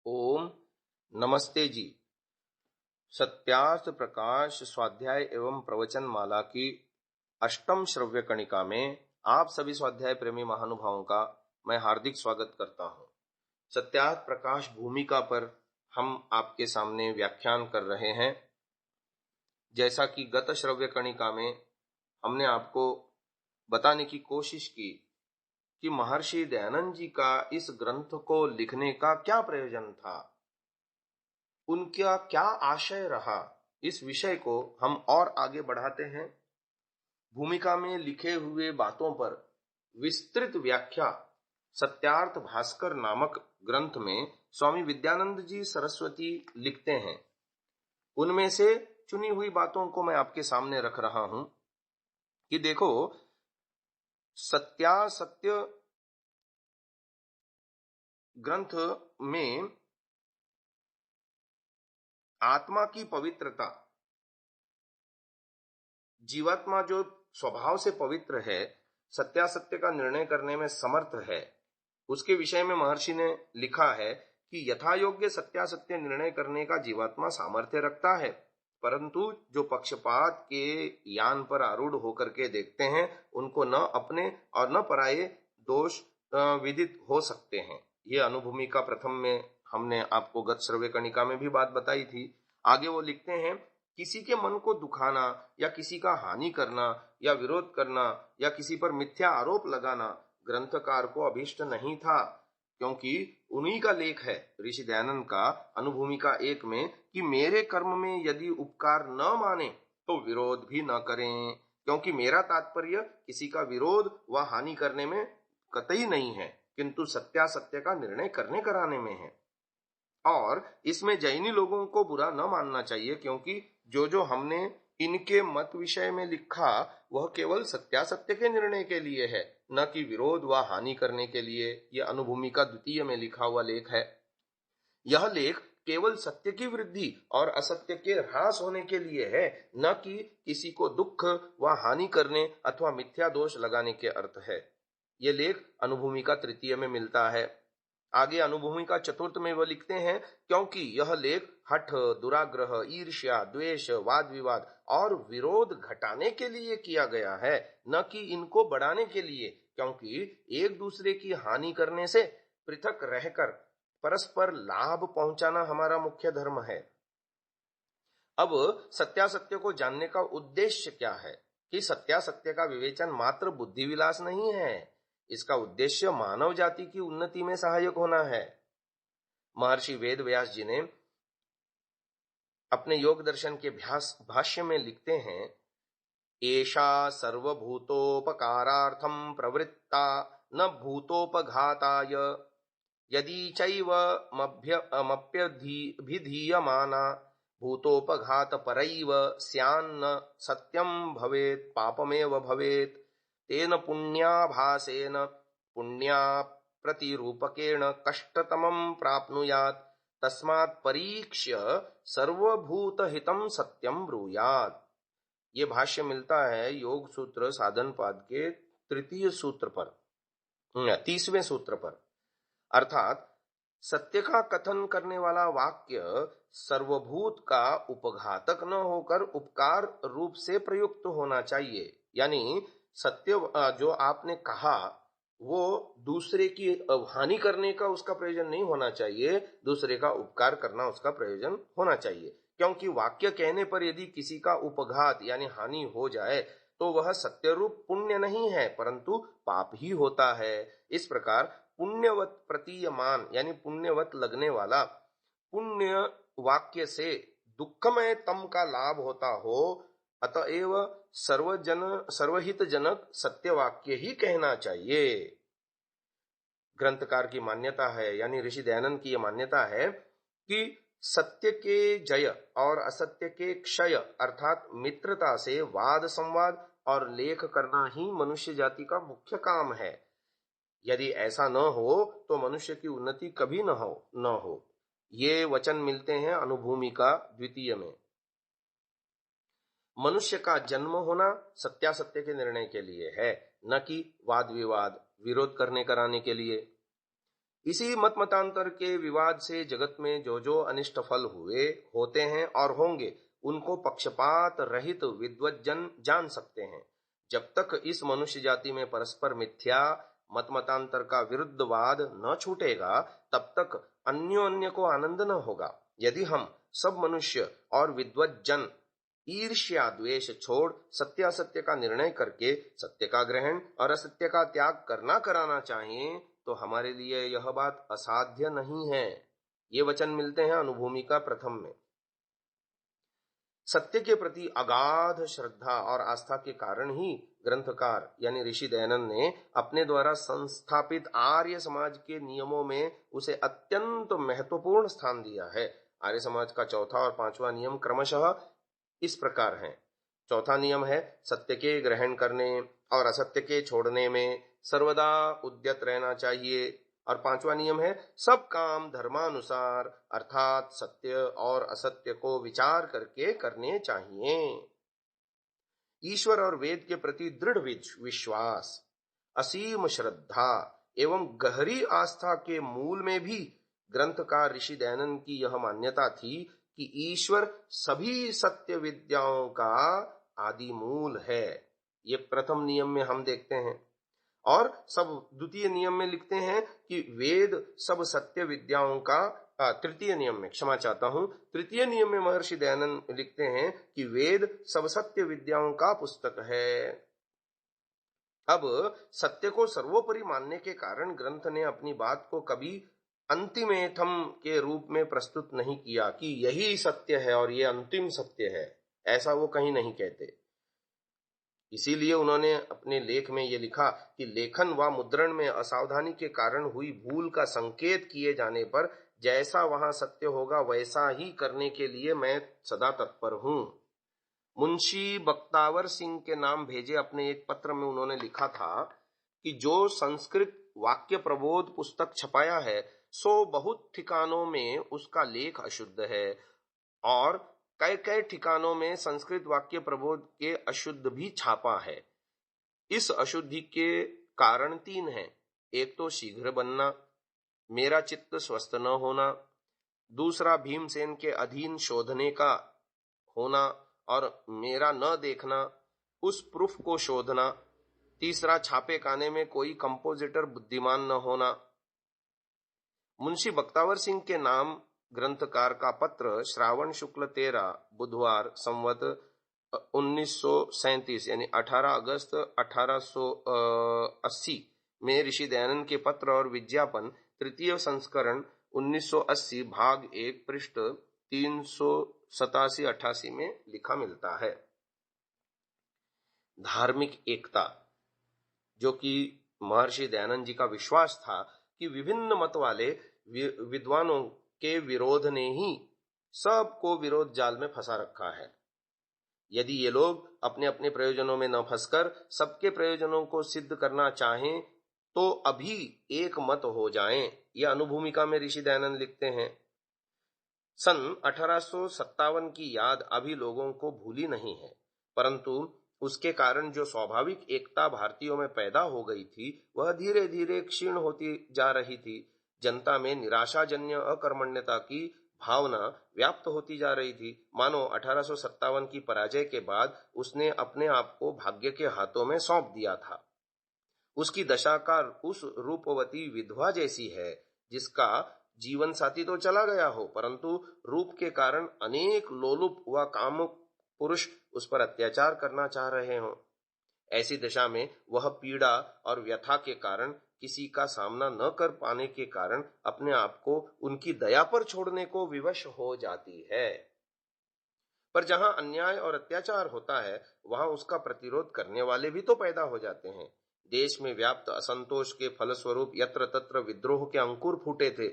ओम नमस्ते जी। सत्यार्थ प्रकाश स्वाध्याय एवं प्रवचन माला की अष्टम श्रव्य कणिका में आप सभी स्वाध्याय प्रेमी महानुभावों का मैं हार्दिक स्वागत करता हूं। सत्यार्थ प्रकाश भूमिका पर हम आपके सामने व्याख्यान कर रहे हैं। जैसा कि गत श्रव्य कणिका में हमने आपको बताने की कोशिश की कि महर्षि दयानंद जी का इस ग्रंथ को लिखने का क्या प्रयोजन था, उनका क्या आशय रहा, इस विषय को हम और आगे बढ़ाते हैं। भूमिका में लिखे हुए बातों पर विस्तृत व्याख्या सत्यार्थ भास्कर नामक ग्रंथ में स्वामी विद्यानंद जी सरस्वती लिखते हैं। उनमें से चुनी हुई बातों को मैं आपके सामने रख रहा हूं कि देखो, सत्यासत्य ग्रंथ में आत्मा की पवित्रता, जीवात्मा जो स्वभाव से पवित्र है, सत्यासत्य का निर्णय करने में समर्थ है, उसके विषय में महर्षि ने लिखा है कि यथायोग्य सत्यासत्य निर्णय करने का जीवात्मा सामर्थ्य रखता है, परंतु जो पक्षपात के यान पर आरूढ़ होकर के देखते हैं, उनको न अपने और न पराये दोष विदित हो सकते हैं। ये अनुभूमिका प्रथम में हमने आपको गत श्रव्य कणिका में भी बात बताई थी। आगे वो लिखते हैं, किसी के मन को दुखाना या किसी का हानि करना या विरोध करना या किसी पर मिथ्या आरोप लगाना ग्रंथकार को अभीष्ट नहीं था, क्योंकि उन्हीं का लेख है ऋषि दयानंद का अनुभूमिका 1 में कि मेरे कर्म में यदि उपकार न माने तो विरोध भी न करें, क्योंकि मेरा तात्पर्य किसी का विरोध व हानि करने में कतई नहीं है, किंतु सत्यासत्य का निर्णय करने कराने में है। और इसमें जैनी लोगों को बुरा न मानना चाहिए, क्योंकि जो हमने इनके मत विषय में लिखा वह केवल सत्यासत्य के निर्णय के लिए है, न कि विरोध व हानि करने के लिए। यह अनुभूमिका 2 में लिखा हुआ लेख है। यह लेख केवल सत्य की वृद्धि और असत्य के ह्रास होने के लिए है, न कि किसी को दुख व हानि करने अथवा मिथ्या दोष लगाने के अर्थ है। यह लेख अनुभूमिका 3 में मिलता है। आगे अनुभूमिका 4 में वो लिखते हैं, क्योंकि यह लेख हठ, दुराग्रह, ईर्ष्या, द्वेष, वाद विवाद और विरोध घटाने के लिए किया गया है, न कि इनको बढ़ाने के लिए, क्योंकि एक दूसरे की हानि करने से पृथक रहकर परस्पर लाभ पहुंचाना हमारा मुख्य धर्म है। अब सत्यासत्य को जानने का उद्देश्य क्या है कि सत्यासत्य का विवेचन मात्र बुद्धि विलास नहीं है, इसका उद्देश्य मानव जाति की उन्नति में सहायक होना है। महर्षि वेद व्यास जी ने अपने योग दर्शन के भाष्य में लिखते हैं, एषा सर्वभूतोपकारार्थम प्रवृत्ता न भूतोपघाताय, यदि चैव मप्यभिधीयमाना भूतोपघात परैव स्यान्न सत्यम भवेत् पापमेव भवेत्, तेन पुण्याभासेन पुण्या प्रतिरूपकेण कष्टतमं प्राप्नुयात्, तस्मात् परीक्ष्य सर्वभूतहितं सत्यम ब्रूयात्। ये भाष्य मिलता है योग सूत्र साधन पाद के 3 सूत्र पर, 30वें सूत्र पर। अर्थात सत्य का कथन करने वाला वाक्य सर्वभूत का उपघातक न होकर उपकार रूप से प्रयुक्त होना चाहिए। यानी सत्य जो आपने कहा वो दूसरे की हानि करने का उसका प्रयोजन नहीं होना चाहिए, दूसरे का उपकार करना उसका प्रयोजन होना चाहिए। क्योंकि वाक्य कहने पर यदि किसी का उपघात यानी हानि हो जाए तो वह सत्य रूप पुण्य नहीं है, परंतु पाप ही होता है। इस प्रकार पुण्यवत प्रतीयमान यानी पुण्यवत लगने वाला पुण्य वाक्य से दुखमय तम का लाभ होता हो, अतएव सर्वहित जनक सत्य वाक्य ही कहना चाहिए। ग्रंथकार की मान्यता है, यानी ऋषि दयानंद की यह मान्यता है कि सत्य के जय और असत्य के क्षय अर्थात मित्रता से वाद संवाद और लेख करना ही मनुष्य जाति का मुख्य काम है। यदि ऐसा न हो तो मनुष्य की उन्नति कभी न हो। ये वचन मिलते हैं अनुभूमिका द्वितीय में। मनुष्य का जन्म होना सत्यासत्य के निर्णय के लिए है, न कि वाद विवाद विरोध करने कराने के लिए। इसी मत मतांतर के विवाद से जगत में जो जो अनिष्ट फल हुए, होते हैं और होंगे, उनको पक्षपात रहित विद्वज्जन जान सकते हैं। जब तक इस मनुष्य जाति में परस्पर मिथ्या मत मतांतर का विरुद्धवाद न छूटेगा, तब तक अन्योन्य को आनंद न होगा। यदि हम सब मनुष्य और विद्वज्जन ईर्ष्या द्वेष छोड़ सत्यासत्य का निर्णय करके सत्य का ग्रहण और असत्य का त्याग करना कराना चाहिए, तो हमारे लिए यह बात असाध्य नहीं है। ये वचन मिलते हैं अनुभूमिका प्रथम में। सत्य के प्रति अगाध श्रद्धा और आस्था के कारण ही ग्रंथकार यानी ऋषि दयानंद ने अपने द्वारा संस्थापित आर्य समाज के नियमों में उसे अत्यंत महत्वपूर्ण स्थान दिया है। आर्य समाज का चौथा और पांचवा नियम क्रमशः इस प्रकार है। चौथा नियम है सत्य के ग्रहण करने और असत्य के छोड़ने में सर्वदा उद्यत रहना चाहिए। और पांचवा नियम है सब काम धर्मानुसार अर्थात सत्य और असत्य को विचार करके करने चाहिए। ईश्वर और वेद के प्रति दृढ़ विश्वास, असीम श्रद्धा एवं गहरी आस्था के मूल में भी ग्रंथकार ऋषि दयानंद की यह मान्यता थी कि ईश्वर सभी सत्य विद्याओं का आदि मूल है। ये प्रथम नियम में हम देखते हैं। और सब द्वितीय नियम में लिखते हैं कि वेद सब सत्य विद्याओं का तृतीय नियम में, क्षमा चाहता हूं, तृतीय नियम में महर्षि दयानंद लिखते हैं कि वेद सब सत्य विद्याओं का पुस्तक है। अब सत्य को सर्वोपरि मानने के कारण ग्रंथ ने अपनी बात को कभी अंतिमेथम के रूप में प्रस्तुत नहीं किया कि यही सत्य है और ये अंतिम सत्य है। ऐसा वो कहीं नहीं कहते। इसीलिए उन्होंने अपने लेख में ये लिखा कि लेखन व मुद्रण में असावधानी के कारण हुई भूल का संकेत किए जाने पर जैसा वहां सत्य होगा वैसा ही करने के लिए मैं सदा तत्पर हूं। मुंशी बख्तावर सिंह के नाम भेजे अपने एक पत्र में उन्होंने लिखा था कि जो संस्कृत वाक्य प्रबोध पुस्तक छपाया है सो बहुत ठिकानों में उसका लेख अशुद्ध है और कई कई ठिकानों में संस्कृत वाक्य प्रबोध के अशुद्ध भी छापा है। इस अशुद्धि के कारण तीन हैं। एक तो शीघ्र बनना, मेरा चित्त स्वस्थ न होना, दूसरा भीमसेन के अधीन शोधने का होना और मेरा न देखना, उस प्रूफ को शोधना, तीसरा छापे खाने में कोई कंपोजिटर बुद्धिमान न होना। मुंशी बख्तावर सिंह के नाम ग्रंथकार का पत्र श्रावण शुक्ल 13 बुधवार संवत 1937 यानी 18 अगस्त 1880 में ऋषि दयानंद के पत्र और विज्ञापन तृतीय संस्करण 1980 भाग 1 पृष्ठ 387-88 में लिखा मिलता है। धार्मिक एकता, जो कि महर्षि दयानंद जी का विश्वास था कि विभिन्न मत वाले विद्वानों के विरोध ने ही सबको विरोध जाल में फंसा रखा है। यदि ये लोग अपने अपने प्रयोजनों में न फंसकर सबके प्रयोजनों को सिद्ध करना चाहें तो अभी एक मत हो जाएं। यह अनुभूमिका में ऋषि दयानंद लिखते हैं। सन 1857 की याद अभी लोगों को भूली नहीं है, परंतु उसके कारण जो स्वाभाविक एकता भारतीयों में पैदा हो गई थी वह धीरे धीरे क्षीण होती जा रही थी। जनता में निराशाजन्य अकर्मण्यता की भावना व्याप्त होती जा रही थी। मानो 1857 की पराजय के बाद उसने अपने आप को भाग्य के हाथों में सौंप दिया था। उसकी दशा का उस रूपवती विधवा जैसी है जिसका जीवन साथी तो चला गया हो, परंतु रूप के कारण अनेक लोलुप व कामुक पुरुष उस पर अत्याचार करना चाह रहे हों। ऐसी दशा में वह पीड़ा और व्यथा के कारण किसी का सामना न कर पाने के कारण अपने आप को उनकी दया पर छोड़ने को विवश हो जाती है। पर जहां अन्याय और अत्याचार होता है वहां उसका प्रतिरोध करने वाले भी तो पैदा हो जाते हैं। देश में व्याप्त असंतोष के फलस्वरूप यत्र तत्र विद्रोह के अंकुर फूटे थे।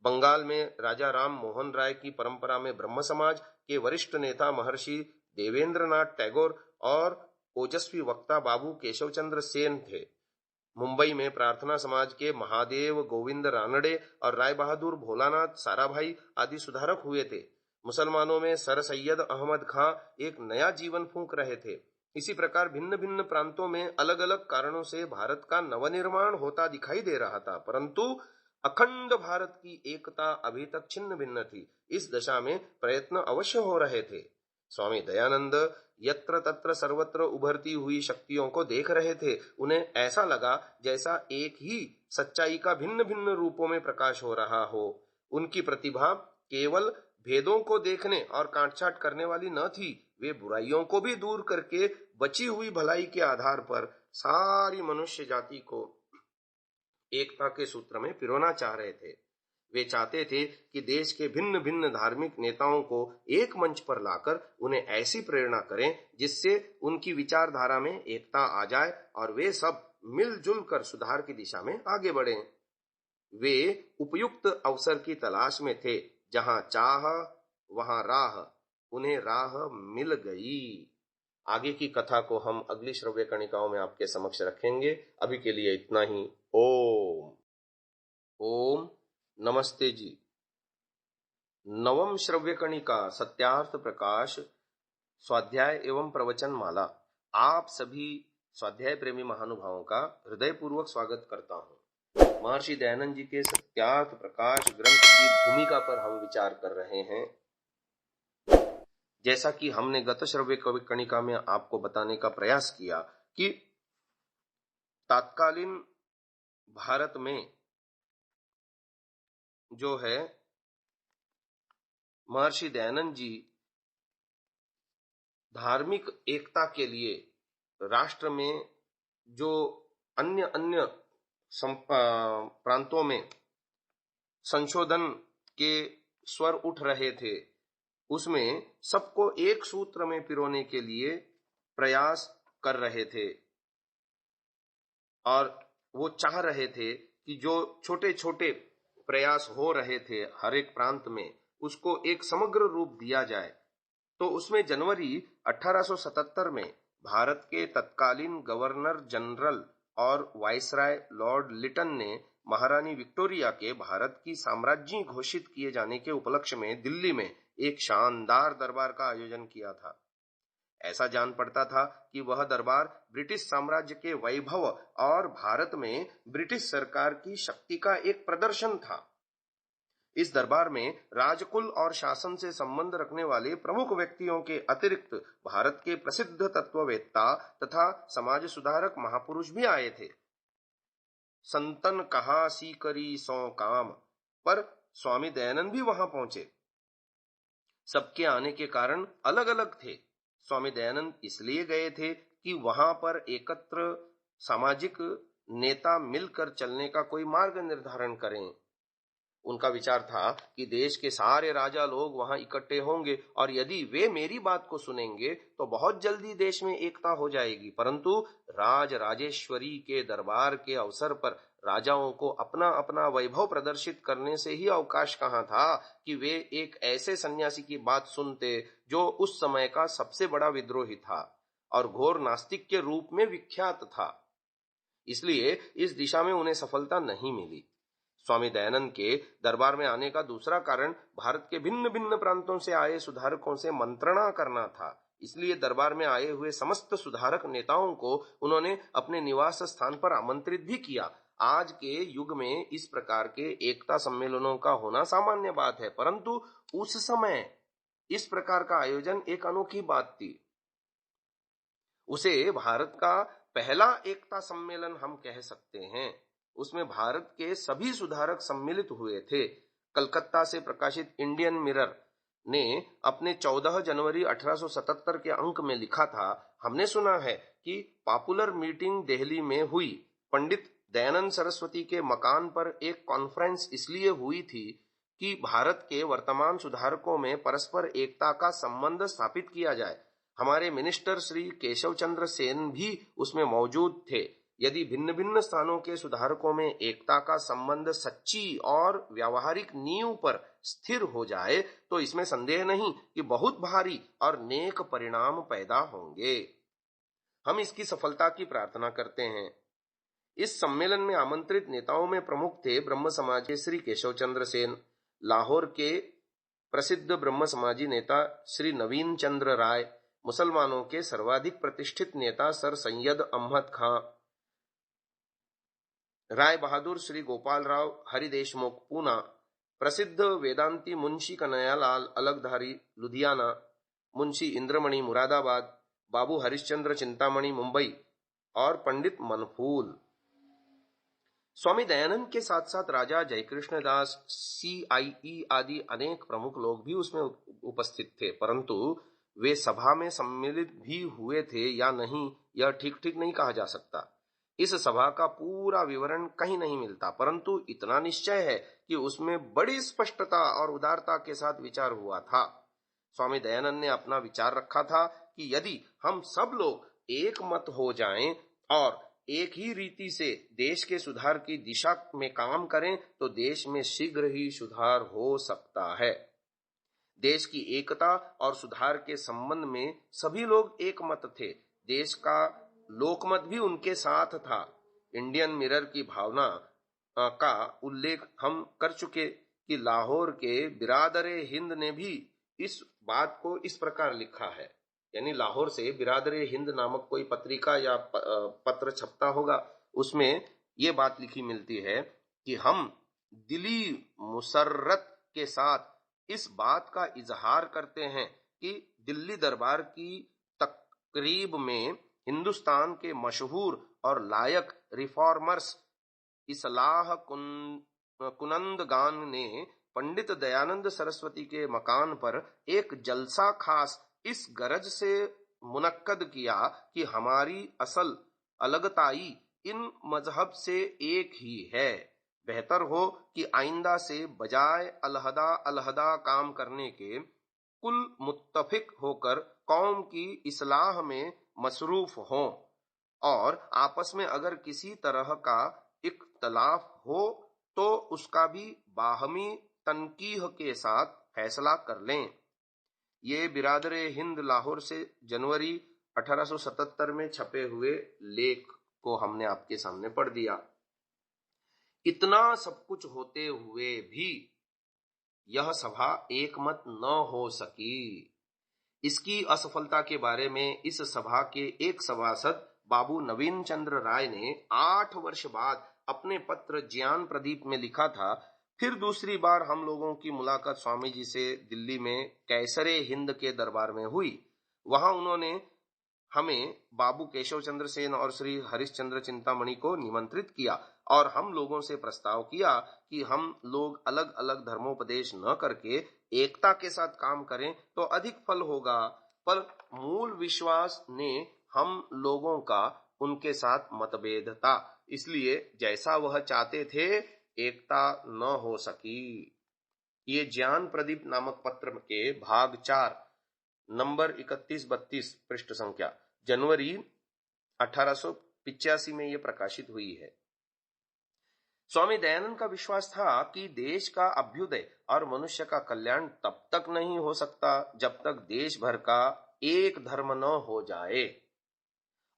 बंगाल में राजा राम मोहन राय की परंपरा में ब्रह्म समाज के वरिष्ठ नेता महर्षि देवेंद्रनाथ टैगोर और ओजस्वी वक्ता बाबू केशव चंद्र सेन थे। मुंबई में प्रार्थना समाज के महादेव गोविंद रानडे और राय बहादुर भोलानाथ साराभाई आदि सुधारक हुए थे। मुसलमानों में सर सैयद अहमद खां एक नया जीवन फूंक रहे थे। इसी प्रकार भिन्न भिन्न प्रांतों में अलग अलग कारणों से भारत का नवनिर्माण होता दिखाई दे रहा था, परंतु अखंड भारत की एकता अभी तक छिन्न भिन्न थी। इस दशा में प्रयत्न अवश्य हो रहे थे। स्वामी दयानंद यत्र तत्र सर्वत्र उभरती हुई शक्तियों को देख रहे थे। उन्हें ऐसा लगा जैसा एक ही सच्चाई का भिन्न भिन्न रूपों में प्रकाश हो रहा हो। उनकी प्रतिभा केवल भेदों को देखने और काटछाट करने वाली न थी, वे बुराइयों को भी दूर करके बची हुई भलाई के आधार पर सारी मनुष्य जाति को एकता के सूत्र में पिरोना चाह रहे थे। वे चाहते थे कि देश के भिन्न भिन्न धार्मिक नेताओं को एक मंच पर लाकर उन्हें ऐसी प्रेरणा करें जिससे उनकी विचारधारा में एकता आ जाए और वे सब मिलजुल कर सुधार की दिशा में आगे बढ़ें। वे उपयुक्त अवसर की तलाश में थे। जहां चाह वहां राह, उन्हें राह मिल गई। आगे की कथा को हम अगली श्रव्य कणिकाओं में आपके समक्ष रखेंगे। अभी के लिए इतना ही। ओम ओम नमस्ते जी। नवम श्रव्य कणिका सत्यार्थ प्रकाश स्वाध्याय एवं प्रवचन माला। आप सभी स्वाध्याय प्रेमी महानुभावों का हृदयपूर्वक स्वागत करता हूं। महर्षि दयानंद जी के सत्यार्थ प्रकाश ग्रंथ की भूमिका पर हम विचार कर रहे हैं। जैसा कि हमने गत श्रव्य कणिका में आपको बताने का प्रयास किया कि तात्कालीन भारत में जो है महर्षि दयानंद जी धार्मिक एकता के लिए राष्ट्र में जो अन्य अन्य प्रांतों में संशोधन के स्वर उठ रहे थे, उसमें सबको एक सूत्र में पिरोने के लिए प्रयास कर रहे थे और वो चाह रहे थे कि जो छोटे छोटे प्रयास हो रहे थे हर एक प्रांत में, उसको एक समग्र रूप दिया जाए। तो उसमें जनवरी 1877 में भारत के तत्कालीन गवर्नर जनरल और वाइसराय लॉर्ड लिटन ने महारानी विक्टोरिया के भारत की साम्राज्य घोषित किए जाने के उपलक्ष्य में दिल्ली में एक शानदार दरबार का आयोजन किया था। ऐसा जान पड़ता था कि वह दरबार ब्रिटिश साम्राज्य के वैभव और भारत में ब्रिटिश सरकार की शक्ति का एक प्रदर्शन था। इस दरबार में राजकुल और शासन से संबंध रखने वाले प्रमुख व्यक्तियों के अतिरिक्त भारत के प्रसिद्ध तत्ववेत्ता तथा समाज सुधारक महापुरुष भी आए थे। संतन कहा सीकरी सौ काम, पर स्वामी दयानंद भी वहां पहुंचे। सबके आने के कारण अलग अलग थे। स्वामी दयानंद इसलिए गए थे कि वहां पर एकत्र सामाजिक नेता मिलकर चलने का कोई मार्ग निर्धारण करें। उनका विचार था कि देश के सारे राजा लोग वहां इकट्ठे होंगे और यदि वे मेरी बात को सुनेंगे तो बहुत जल्दी देश में एकता हो जाएगी। परंतु राज राजेश्वरी के दरबार के अवसर पर राजाओं को अपना अपना वैभव प्रदर्शित करने से ही अवकाश कहाँ था कि वे एक ऐसे सन्यासी की बात सुनते जो उस समय का सबसे बड़ा विद्रोही था और घोर नास्तिक के रूप में विख्यात था। इसलिए इस दिशा में उन्हें सफलता नहीं मिली। स्वामी दयानंद के दरबार में आने का दूसरा कारण भारत के भिन्न भिन्न प्रांतों से आए सुधारकों से मंत्रणा करना था। इसलिए दरबार में आए हुए समस्त सुधारक नेताओं को उन्होंने अपने निवास स्थान पर आमंत्रित भी किया। आज के युग में इस प्रकार के एकता सम्मेलनों का होना सामान्य बात है, परंतु उस समय इस प्रकार का आयोजन एक अनोखी बात थी। उसे भारत का पहला एकता सम्मेलन हम कह सकते हैं। उसमें भारत के सभी सुधारक सम्मिलित हुए थे। कलकत्ता से प्रकाशित इंडियन मिरर ने अपने 14 जनवरी 1877 के अंक में लिखा था, हमने सुना है कि पॉपुलर मीटिंग दिल्ली में हुई। पंडित दयानंद सरस्वती के मकान पर एक कॉन्फ्रेंस इसलिए हुई थी कि भारत के वर्तमान सुधारकों में परस्पर एकता का संबंध स्थापित किया जाए। हमारे मिनिस्टर श्री केशव चंद्र सेन भी उसमें मौजूद थे। यदि भिन्न भिन्न स्थानों के सुधारकों में एकता का संबंध सच्ची और व्यावहारिक नींव पर स्थिर हो जाए तो इसमें संदेह नहीं कि बहुत भारी और नेक परिणाम पैदा होंगे। हम इसकी सफलता की प्रार्थना करते हैं। इस सम्मेलन में आमंत्रित नेताओं में प्रमुख थे ब्रह्म समाज के श्री केशव चंद्र सेन, लाहौर के प्रसिद्ध ब्रह्म समाजी नेता श्री नवीन चंद्र राय, मुसलमानों के सर्वाधिक प्रतिष्ठित नेता सर सैयद अहमद खां, राय बहादुर श्री गोपाल राव हरि देशमुख पूना, प्रसिद्ध वेदांती मुंशी कन्हैयालाल अलगधारी लुधियाना, मुंशी इंद्रमणि मुरादाबाद, बाबू हरिश्चंद्र चिंतामणि मुंबई और पंडित मनफूल। स्वामी दयानंद के साथ साथ राजा जयकृष्ण दास, CIE आदि अनेक प्रमुख लोग भी उसमें उपस्थित थे, परंतु वे सभा में सम्मिलित भी हुए थे या नहीं यह ठीक ठीक नहीं कहा जा सकता। इस सभा का पूरा विवरण कहीं नहीं मिलता, परंतु इतना निश्चय है कि उसमें बड़ी स्पष्टता और उदारता के साथ विचार हुआ था। स्वामी दयानंद ने अपना विचार रखा था कि यदि हम सब लोग एक मत हो जाएं और एक ही रीति से देश के सुधार की दिशा में काम करें तो देश में शीघ्र ही सुधार हो सकता है। देश की एकता और सुधार के संबंध में सभी लोग एक मत थे। देश का लोकमत भी उनके साथ था। इंडियन मिरर की भावना का उल्लेख हम कर चुके कि लाहौर के बिरादरे हिंद ने भी इस बात को इस प्रकार लिखा है, यानी लाहौर से बिरादरे हिंद नामक कोई पत्रिका या पत्र छपता होगा, उसमें ये बात लिखी मिलती है कि हम दिली मुसर्रत के साथ इस बात का इजहार करते हैं कि दिल्ली दरबार की तकरीब में हिंदुस्तान के मशहूर और लायक रिफॉर्मर्स इसलाह कुनंदगान ने पंडित दयानंद सरस्वती के मकान पर एक जलसा खास इस गरज से मुनक्कद किया कि हमारी असल अलगताई इन मजहब से एक ही है। बेहतर हो कि आइंदा से बजाय अलहदा अलहदा काम करने के कुल मुत्तफिक होकर कौम की इस्लाह में मसरूफ हों और आपस में अगर किसी तरह का इख्तलाफ हो तो उसका भी बाहमी तनकीह के साथ फैसला कर लें। ये बिरादरे हिंद लाहौर से जनवरी 1877 में छपे हुए लेख को हमने आपके सामने पढ़ दिया। इतना सब कुछ होते हुए भी यह सभा एकमत न हो सकी। इसकी असफलता के बारे में इस सभा के एक सभासद बाबू नवीन चंद्र राय ने 8 वर्ष बाद अपने पत्र ज्ञान प्रदीप में लिखा था। फिर दूसरी बार हम लोगों की मुलाकात स्वामी जी से दिल्ली में कैसरे हिंद के दरबार में हुई। वहां उन्होंने हमें बाबू केशव चंद्र सेन और श्री हरिश्चंद्र चिंतामणि को निमंत्रित किया और हम लोगों से प्रस्ताव किया कि हम लोग अलग अलग धर्मोपदेश न करके एकता के साथ काम करें तो अधिक फल होगा। पर मूल विश्वास ने हम लोगों का उनके साथ मतभेद था, इसलिए जैसा वह चाहते थे एकता न हो सकी। ये ज्ञान प्रदीप नामक पत्र के भाग 4 नंबर 31-32 पृष्ठ संख्या जनवरी 1885 में ये प्रकाशित हुई है। स्वामी दयानंद का विश्वास था कि देश का अभ्युदय और मनुष्य का कल्याण तब तक नहीं हो सकता जब तक देश भर का एक धर्म न हो जाए,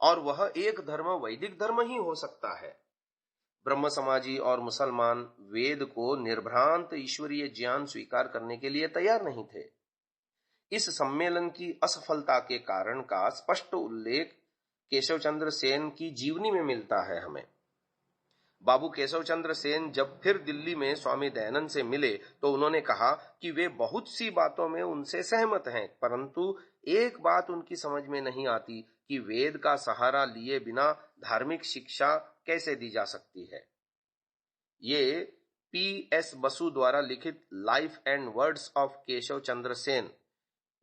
और वह एक धर्म वैदिक धर्म ही हो सकता है। ब्रह्म समाजी और मुसलमान वेद को निर्भ्रांत ईश्वरीय ज्ञान स्वीकार करने के लिए तैयार नहीं थे। इस सम्मेलन की असफलता के कारण का स्पष्ट उल्लेख केशव चंद्र सेन की जीवनी में मिलता है हमें। बाबू केशव चंद्र सेन जब फिर दिल्ली में स्वामी दयानंद से मिले तो उन्होंने कहा कि वे बहुत सी बातों में उनसे सहमत हैं, परंतु एक बात उनकी समझ में नहीं आती कि वेद का सहारा लिए बिना धार्मिक शिक्षा कैसे दी जा सकती है। ये P.S. बसु द्वारा लिखित life and words of Keshav Chandra Sen,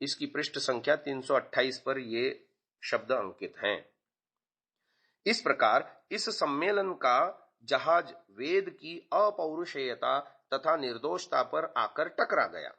इसकी पृष्ठ संख्या 328 पर ये शब्द अंकित हैं। इस प्रकार इस सम्मेलन का जहाज वेद की अपौरुषेयता तथा निर्दोषता पर आकर टकरा गया।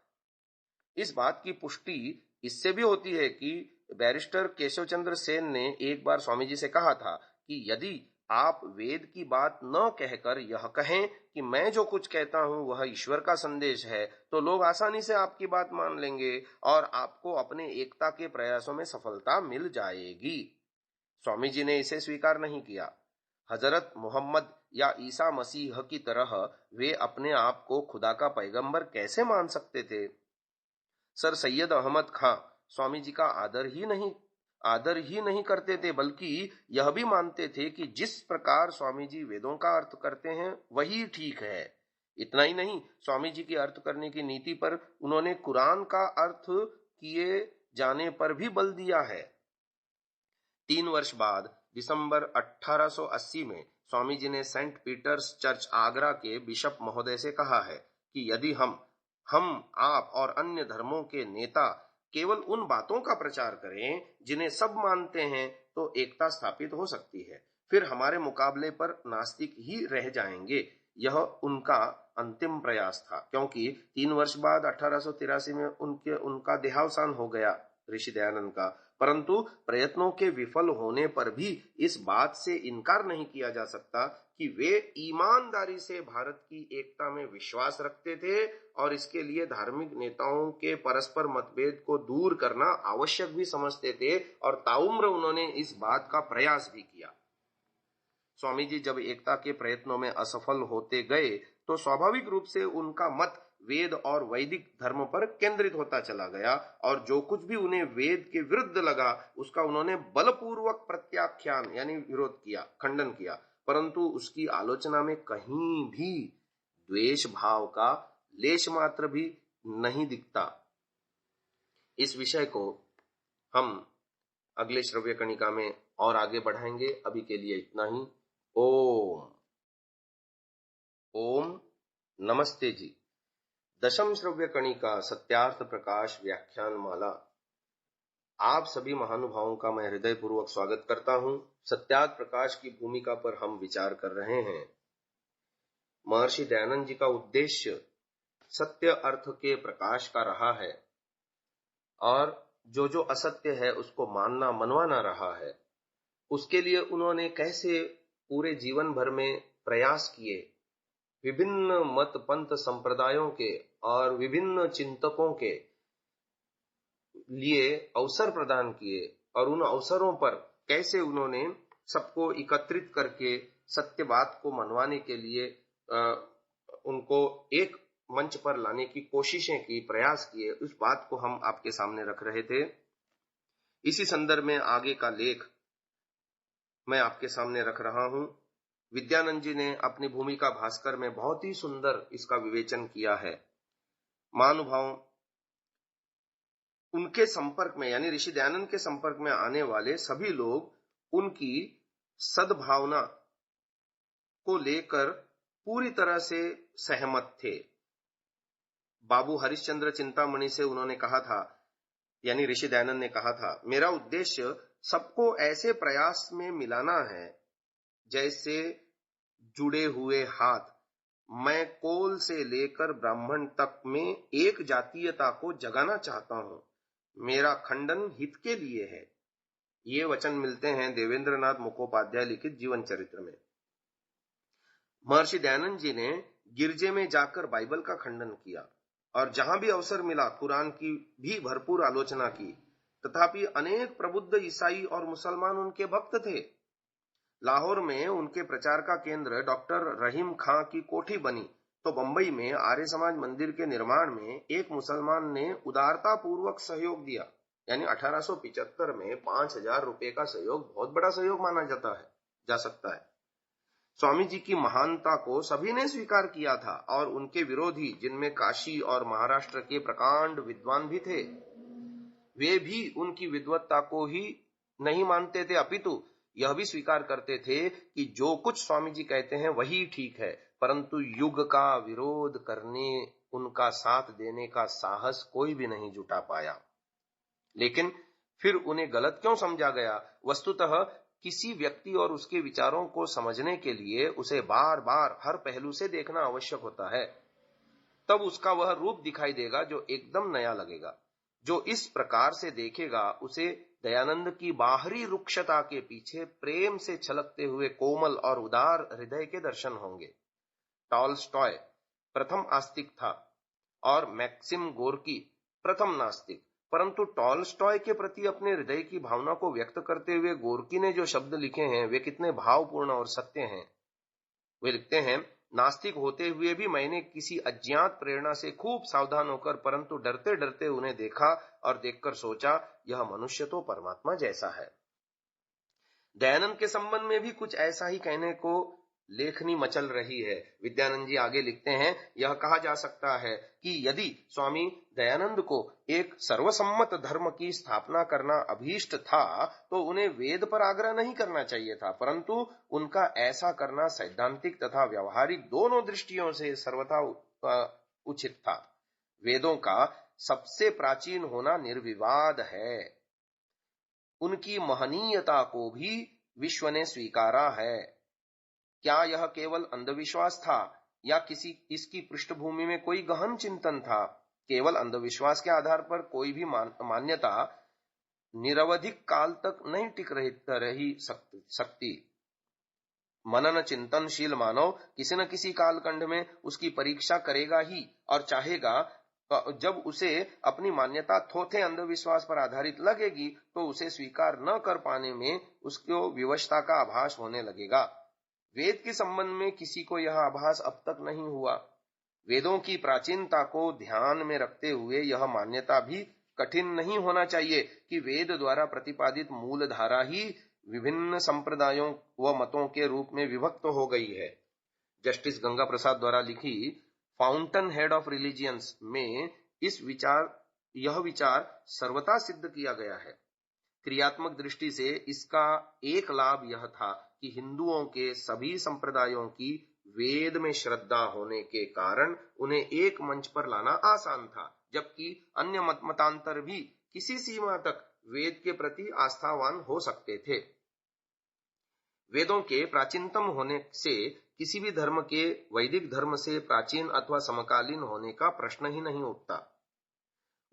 इस बात की पुष्टि इससे भी होती है कि बैरिस्टर केशव चंद्र सेन ने एक बार स्वामी जी से कहा था कि यदि आप वेद की बात न कहकर यह कहें कि मैं जो कुछ कहता हूं वह ईश्वर का संदेश है, तो लोग आसानी से आपकी बात मान लेंगे और आपको अपने एकता के प्रयासों में सफलता मिल जाएगी। स्वामी जी ने इसे स्वीकार नहीं किया। हजरत मोहम्मद या ईसा मसीह की तरह वे अपने आप को खुदा का पैगंबर कैसे मान सकते थे? सर सैयद अहमद खां स्वामी जी का आदर ही नहीं करते थे, बल्कि यह भी मानते थे कि जिस प्रकार स्वामी जी वेदों का अर्थ करते हैं वही ठीक है। इतना ही नहीं, स्वामी जी की अर्थ करने की नीति पर उन्होंने कुरान का अर्थ किए जाने पर भी बल दिया है। 3 वर्ष बाद दिसंबर 1880 में स्वामी जी ने सेंट पीटर्स चर्च आगरा के बिशप महोदय से कहा है कि यदि हम आप और अन्य धर्मों के नेता केवल उन बातों का प्रचार करें जिन्हें सब मानते हैं तो एकता स्थापित हो सकती है। फिर हमारे मुकाबले पर नास्तिक ही रह जाएंगे। यह उनका अंतिम प्रयास था, क्योंकि 3 वर्ष बाद 1883 में उनका देहावसान हो गया, ऋषि दयानंद का। परंतु प्रयत्नों के विफल होने पर भी इस बात से इनकार नहीं किया जा सकता कि वे ईमानदारी से भारत की एकता में विश्वास रखते थे और इसके लिए धार्मिक नेताओं के परस्पर मतभेद को दूर करना आवश्यक भी समझते थे, और ताउम्र उन्होंने इस बात का प्रयास भी किया। स्वामी जी जब एकता के प्रयत्नों में असफल होते गए तो स्वाभाविक रूप से उनका मत वेद और वैदिक धर्म पर केंद्रित होता चला गया, और जो कुछ भी उन्हें वेद के विरुद्ध लगा उसका उन्होंने बलपूर्वक प्रत्याख्यान यानी विरोध किया, खंडन किया। परंतु उसकी आलोचना में कहीं भी द्वेष भाव का लेश मात्र भी नहीं दिखता। इस विषय को हम अगले श्रव्य कणिका में और आगे बढ़ाएंगे। अभी के लिए इतना ही। ओम नमस्ते जी। दशम श्रव्य कणिका सत्यार्थ प्रकाश व्याख्यान माला। आप सभी महानुभावों का मैं हृदय पूर्वक स्वागत करता हूं। सत्यार्थ प्रकाश की भूमिका पर हम विचार कर रहे हैं। महर्षि दयानंद जी का उद्देश्य सत्य अर्थ के प्रकाश का रहा है, और जो असत्य है उसको मानना मनवाना रहा है। उसके लिए उन्होंने कैसे पूरे जीवन भर में प्रयास किए, विभिन्न मत पंथ संप्रदायों के और विभिन्न चिंतकों के लिए अवसर प्रदान किए, और उन अवसरों पर कैसे उन्होंने सबको एकत्रित करके सत्य बात को मनवाने के लिए उनको एक मंच पर लाने की कोशिशें की, प्रयास किए, उस बात को हम आपके सामने रख रहे थे। इसी संदर्भ में आगे का लेख मैं आपके सामने रख रहा हूं। विद्यानंद जी ने अपनी भूमिका भास्कर में बहुत ही सुंदर इसका विवेचन किया है। महानुभाव उनके संपर्क में यानी ऋषि दयानंद के संपर्क में आने वाले सभी लोग उनकी सद्भावना को लेकर पूरी तरह से सहमत थे। बाबू हरिश्चंद्र चिंतामणि से उन्होंने कहा था, यानी ऋषि दयानंद ने कहा था, मेरा उद्देश्य सबको ऐसे प्रयास में मिलाना है जैसे जुड़े हुए हाथ। मैं कोल से लेकर ब्राह्मण तक में एक जातीयता को जगाना चाहता हूं। मेरा खंडन हित के लिए है। ये वचन मिलते हैं देवेंद्रनाथ मुखोपाध्याय लिखित जीवन चरित्र में। महर्षि दयानंद जी ने गिरजे में जाकर बाइबल का खंडन किया और जहां भी अवसर मिला कुरान की भी भरपूर आलोचना की। तथापि अनेक प्रबुद्ध ईसाई और मुसलमान उनके भक्त थे। लाहौर में उनके प्रचार का केंद्र डॉक्टर रहीम खां की कोठी बनी, तो बंबई में आर्य समाज मंदिर के निर्माण में एक मुसलमान ने उदारता पूर्वक सहयोग दिया। यानी 1875 में 5,000 रुपए का सहयोग बहुत बड़ा सहयोग माना जा सकता है। स्वामी जी की महानता को सभी ने स्वीकार किया था, और उनके विरोधी, जिनमें काशी और महाराष्ट्र के प्रकांड विद्वान भी थे, वे भी उनकी विद्वत्ता को ही नहीं मानते थे, अपितु यह भी स्वीकार करते थे कि जो कुछ स्वामी जी कहते हैं वही ठीक है। परंतु युग का विरोध करने, उनका साथ देने का साहस कोई भी नहीं जुटा पाया। लेकिन फिर उन्हें गलत क्यों समझा गया? वस्तुतः किसी व्यक्ति और उसके विचारों को समझने के लिए उसे बार बार हर पहलू से देखना आवश्यक होता है। तब उसका वह रूप दिखाई देगा जो एकदम नया लगेगा। जो इस प्रकार से देखेगा उसे दयानंद की बाहरी रुक्षता के पीछे प्रेम से छलकते हुए कोमल और उदार हृदय के दर्शन होंगे। टॉलस्टॉय प्रथम आस्तिक था और मैक्सिम गोर्की प्रथम नास्तिक, परंतु टॉलस्टॉय के प्रति अपने हृदय की भावना को व्यक्त करते हुए गोर्की ने जो शब्द लिखे हैं वे कितने भावपूर्ण और सत्य हैं। वे लिखते हैं, नास्तिक होते हुए भी मैंने किसी अज्ञात प्रेरणा से खूब सावधान होकर परंतु डरते डरते उन्हें देखा और देखकर सोचा, यह मनुष्य तो परमात्मा जैसा है। दयानंद के संबंध में भी कुछ ऐसा ही कहने को लेखनी मचल रही है। विद्यानंद जी आगे लिखते हैं, यह कहा जा सकता है कि यदि स्वामी दयानंद को एक सर्वसम्मत धर्म की स्थापना करना अभीष्ट था तो उन्हें वेद पर आग्रह नहीं करना चाहिए था, परंतु उनका ऐसा करना सैद्धांतिक तथा व्यवहारिक दोनों दृष्टियों से सर्वथा उचित था। वेदों का सबसे प्राचीन होना निर्विवाद है। उनकी महनीयता को भी विश्व ने स्वीकारा है। क्या यह केवल अंधविश्वास था या इसकी पृष्ठभूमि में कोई गहन चिंतन था? केवल अंधविश्वास के आधार पर कोई भी मान्यता निरवधिक काल तक नहीं टिक रही सकती। मनन चिंतनशील मानव किसी न किसी कालखंड में उसकी परीक्षा करेगा ही और चाहेगा। जब उसे अपनी मान्यता थोथे अंधविश्वास पर आधारित लगेगी तो उसे स्वीकार न कर पाने में उसको विवशता का आभास होने लगेगा। वेद के संबंध में किसी को यह आभास अब तक नहीं हुआ। वेदों की प्राचीनता को ध्यान में रखते हुए यह मान्यता भी कठिन नहीं होना चाहिए कि वेद द्वारा प्रतिपादित मूल धारा ही विभिन्न संप्रदायों व मतों के रूप में विभक्त हो गई है। जस्टिस गंगा प्रसाद द्वारा लिखी फाउंटेन हेड ऑफ रिलीजियंस में यह विचार सर्वथा सिद्ध किया गया है। क्रियात्मक दृष्टि से इसका एक लाभ यह था कि हिंदुओं के सभी संप्रदायों की वेद में श्रद्धा होने के कारण उन्हें एक मंच पर लाना आसान था, जबकि अन्य मतांतर भी किसी सीमा तक वेद के प्रति आस्थावान हो सकते थे। वेदों के प्राचीनतम होने से किसी भी धर्म के वैदिक धर्म से प्राचीन अथवा समकालीन होने का प्रश्न ही नहीं उठता।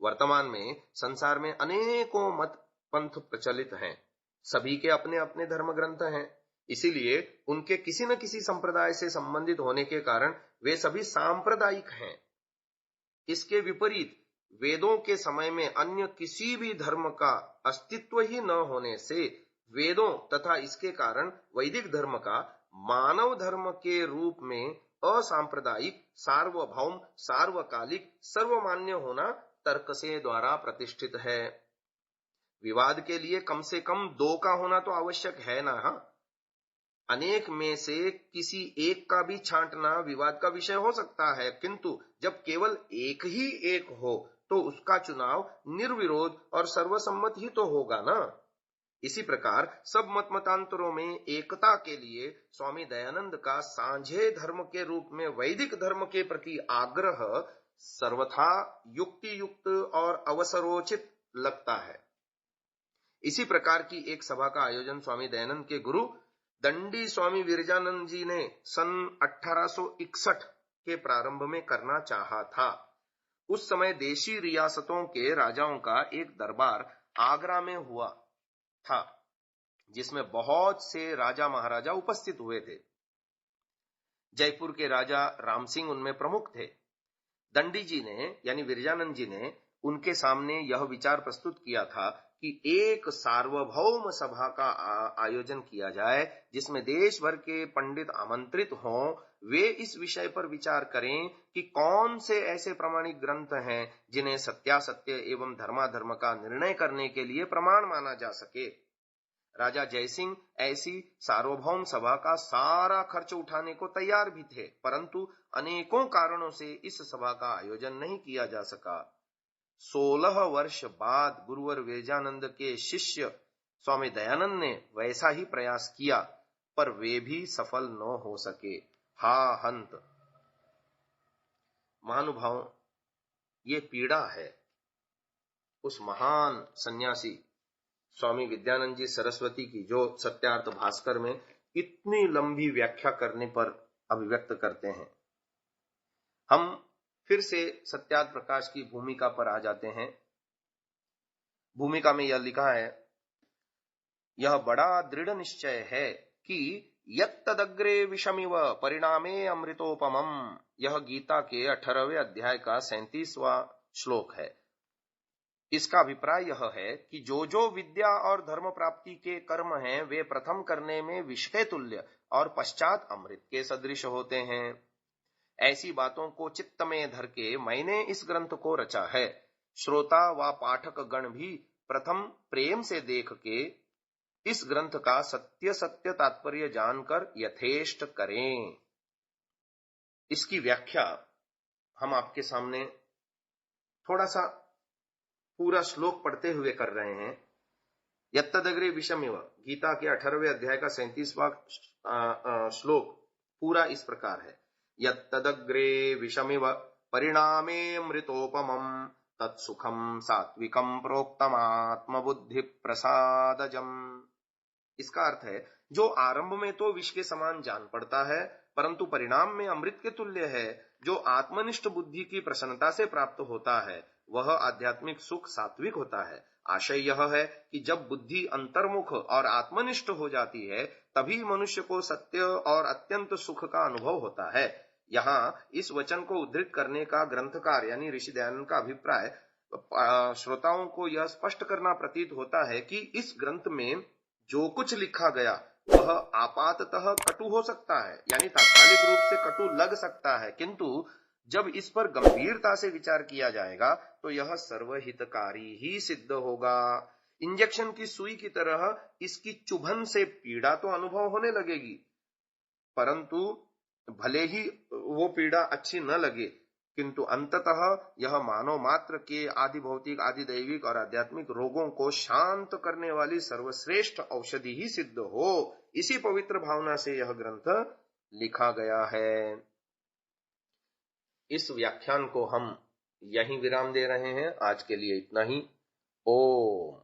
वर्तमान में संसार में अनेकों मत पंथ प्रचलित हैं, सभी के अपने अपने धर्म ग्रंथ हैं, इसीलिए उनके किसी न किसी संप्रदाय से संबंधित होने के कारण वे सभी सांप्रदायिक हैं। इसके विपरीत वेदों के समय में अन्य किसी भी धर्म का अस्तित्व ही न होने से वेदों तथा इसके कारण वैदिक धर्म का मानव धर्म के रूप में असांप्रदायिक, सार्वभौम, सार्वकालिक, सर्वमान्य होना तर्क से द्वारा प्रतिष्ठित है। विवाद के लिए कम से कम दो का होना तो आवश्यक है ना। अनेक में से किसी एक का भी छांटना विवाद का विषय हो सकता है, किंतु जब केवल एक ही एक हो तो उसका चुनाव निर्विरोध और सर्वसम्मत ही तो होगा ना। इसी प्रकार सब मतांतरों में एकता के लिए स्वामी दयानंद का सांझे धर्म के रूप में वैदिक धर्म के प्रति आग्रह सर्वथा युक्ति युक्त और अवसरोचित लगता है। इसी प्रकार की एक सभा का आयोजन स्वामी दयानंद के गुरु दंडी स्वामी विरजानंद जी ने सन 1861 के प्रारंभ में करना चाहा था। उस समय देशी रियासतों के राजाओं का एक दरबार आगरा में हुआ था, जिसमें बहुत से राजा महाराजा उपस्थित हुए थे। जयपुर के राजा राम सिंह उनमें प्रमुख थे। दंडी जी ने यानी विरजानंद जी ने उनके सामने यह विचार प्रस्तुत किया था कि एक सार्वभौम सभा का आयोजन किया जाए जिसमें देश भर के पंडित आमंत्रित हों। वे इस विषय पर विचार करें कि कौन से ऐसे प्रामाणिक ग्रंथ हैं जिन्हें सत्यासत्य एवं धर्माधर्म का निर्णय करने के लिए प्रमाण माना जा सके। राजा जयसिंह ऐसी सार्वभौम सभा का सारा खर्च उठाने को तैयार भी थे, परंतु अनेकों कारणों से इस सभा का आयोजन नहीं किया जा सका। 16 वर्ष बाद गुरुवर विरजानंद के शिष्य स्वामी दयानंद ने वैसा ही प्रयास किया, पर वे भी सफल न हो सके। हा हंत महानुभाव, ये पीड़ा है उस महान सन्यासी स्वामी विद्यानंद जी सरस्वती की, जो सत्यार्थ भास्कर में इतनी लंबी व्याख्या करने पर अभिव्यक्त करते हैं। हम फिर से सत्यार्थ प्रकाश की भूमिका पर आ जाते हैं। भूमिका में यह लिखा है, यह बड़ा दृढ़ निश्चय है कि यत्तदग्रे विषमिव परिणामे अमृतोपमम्। यह गीता के 18वें अध्याय का 37वां श्लोक है। इसका अभिप्राय यह है कि जो विद्या और धर्म प्राप्ति के कर्म हैं, वे प्रथम करने में विष के तुल्य और पश्चात अमृत के सदृश होते हैं। ऐसी बातों को चित्त में धर के मैंने इस ग्रंथ को रचा है। श्रोता व पाठक गण भी प्रथम प्रेम से देख के इस ग्रंथ का सत्य सत्य तात्पर्य जानकर यथेष्ट करें। इसकी व्याख्या हम आपके सामने थोड़ा सा पूरा श्लोक पढ़ते हुए कर रहे हैं। यत्तदग्रे विषमिव, गीता के 18वें अध्याय का 37वां श्लोक पूरा इस प्रकार है। यत्तदग्रे विषमिव परिणामे अमृतोपमम् तत्सुखम सात्विकम प्रोक्तमात्म बुद्धि प्रसादजम। इसका अर्थ है, जो आरंभ में तो विष के समान जान पड़ता है, परंतु परिणाम में अमृत के तुल्य है, जो आत्मनिष्ठ बुद्धि की प्रसन्नता से प्राप्त होता है, वह आध्यात्मिक सुख सात्विक होता है। आशय यह है कि जब बुद्धि अंतर्मुख और आत्मनिष्ठ हो जाती है, तभी मनुष्य को सत्य और अत्यंत सुख का अनुभव होता है। यहाँ इस वचन को उद्धृत करने का ग्रंथकार यानी ऋषि दयानंद का अभिप्राय श्रोताओं को यह स्पष्ट करना प्रतीत होता है कि इस ग्रंथ में जो कुछ लिखा गया वह आपाततः कटु हो सकता है, यानी तात्कालिक रूप से कटु लग सकता है, किंतु जब इस पर गंभीरता से विचार किया जाएगा तो यह सर्वहितकारी ही सिद्ध होगा। इंजेक्शन की सुई की तरह इसकी चुभन से पीड़ा तो अनुभव होने लगेगी, परंतु भले ही वो पीड़ा अच्छी न लगे, किंतु अंततः यह मानव मात्र के आदि भौतिक, आदि दैविक और आध्यात्मिक रोगों को शांत करने वाली सर्वश्रेष्ठ औषधि ही सिद्ध हो। इसी पवित्र भावना से यह ग्रंथ लिखा गया है। इस व्याख्यान को हम यहीं विराम दे रहे हैं। आज के लिए इतना ही। ओम।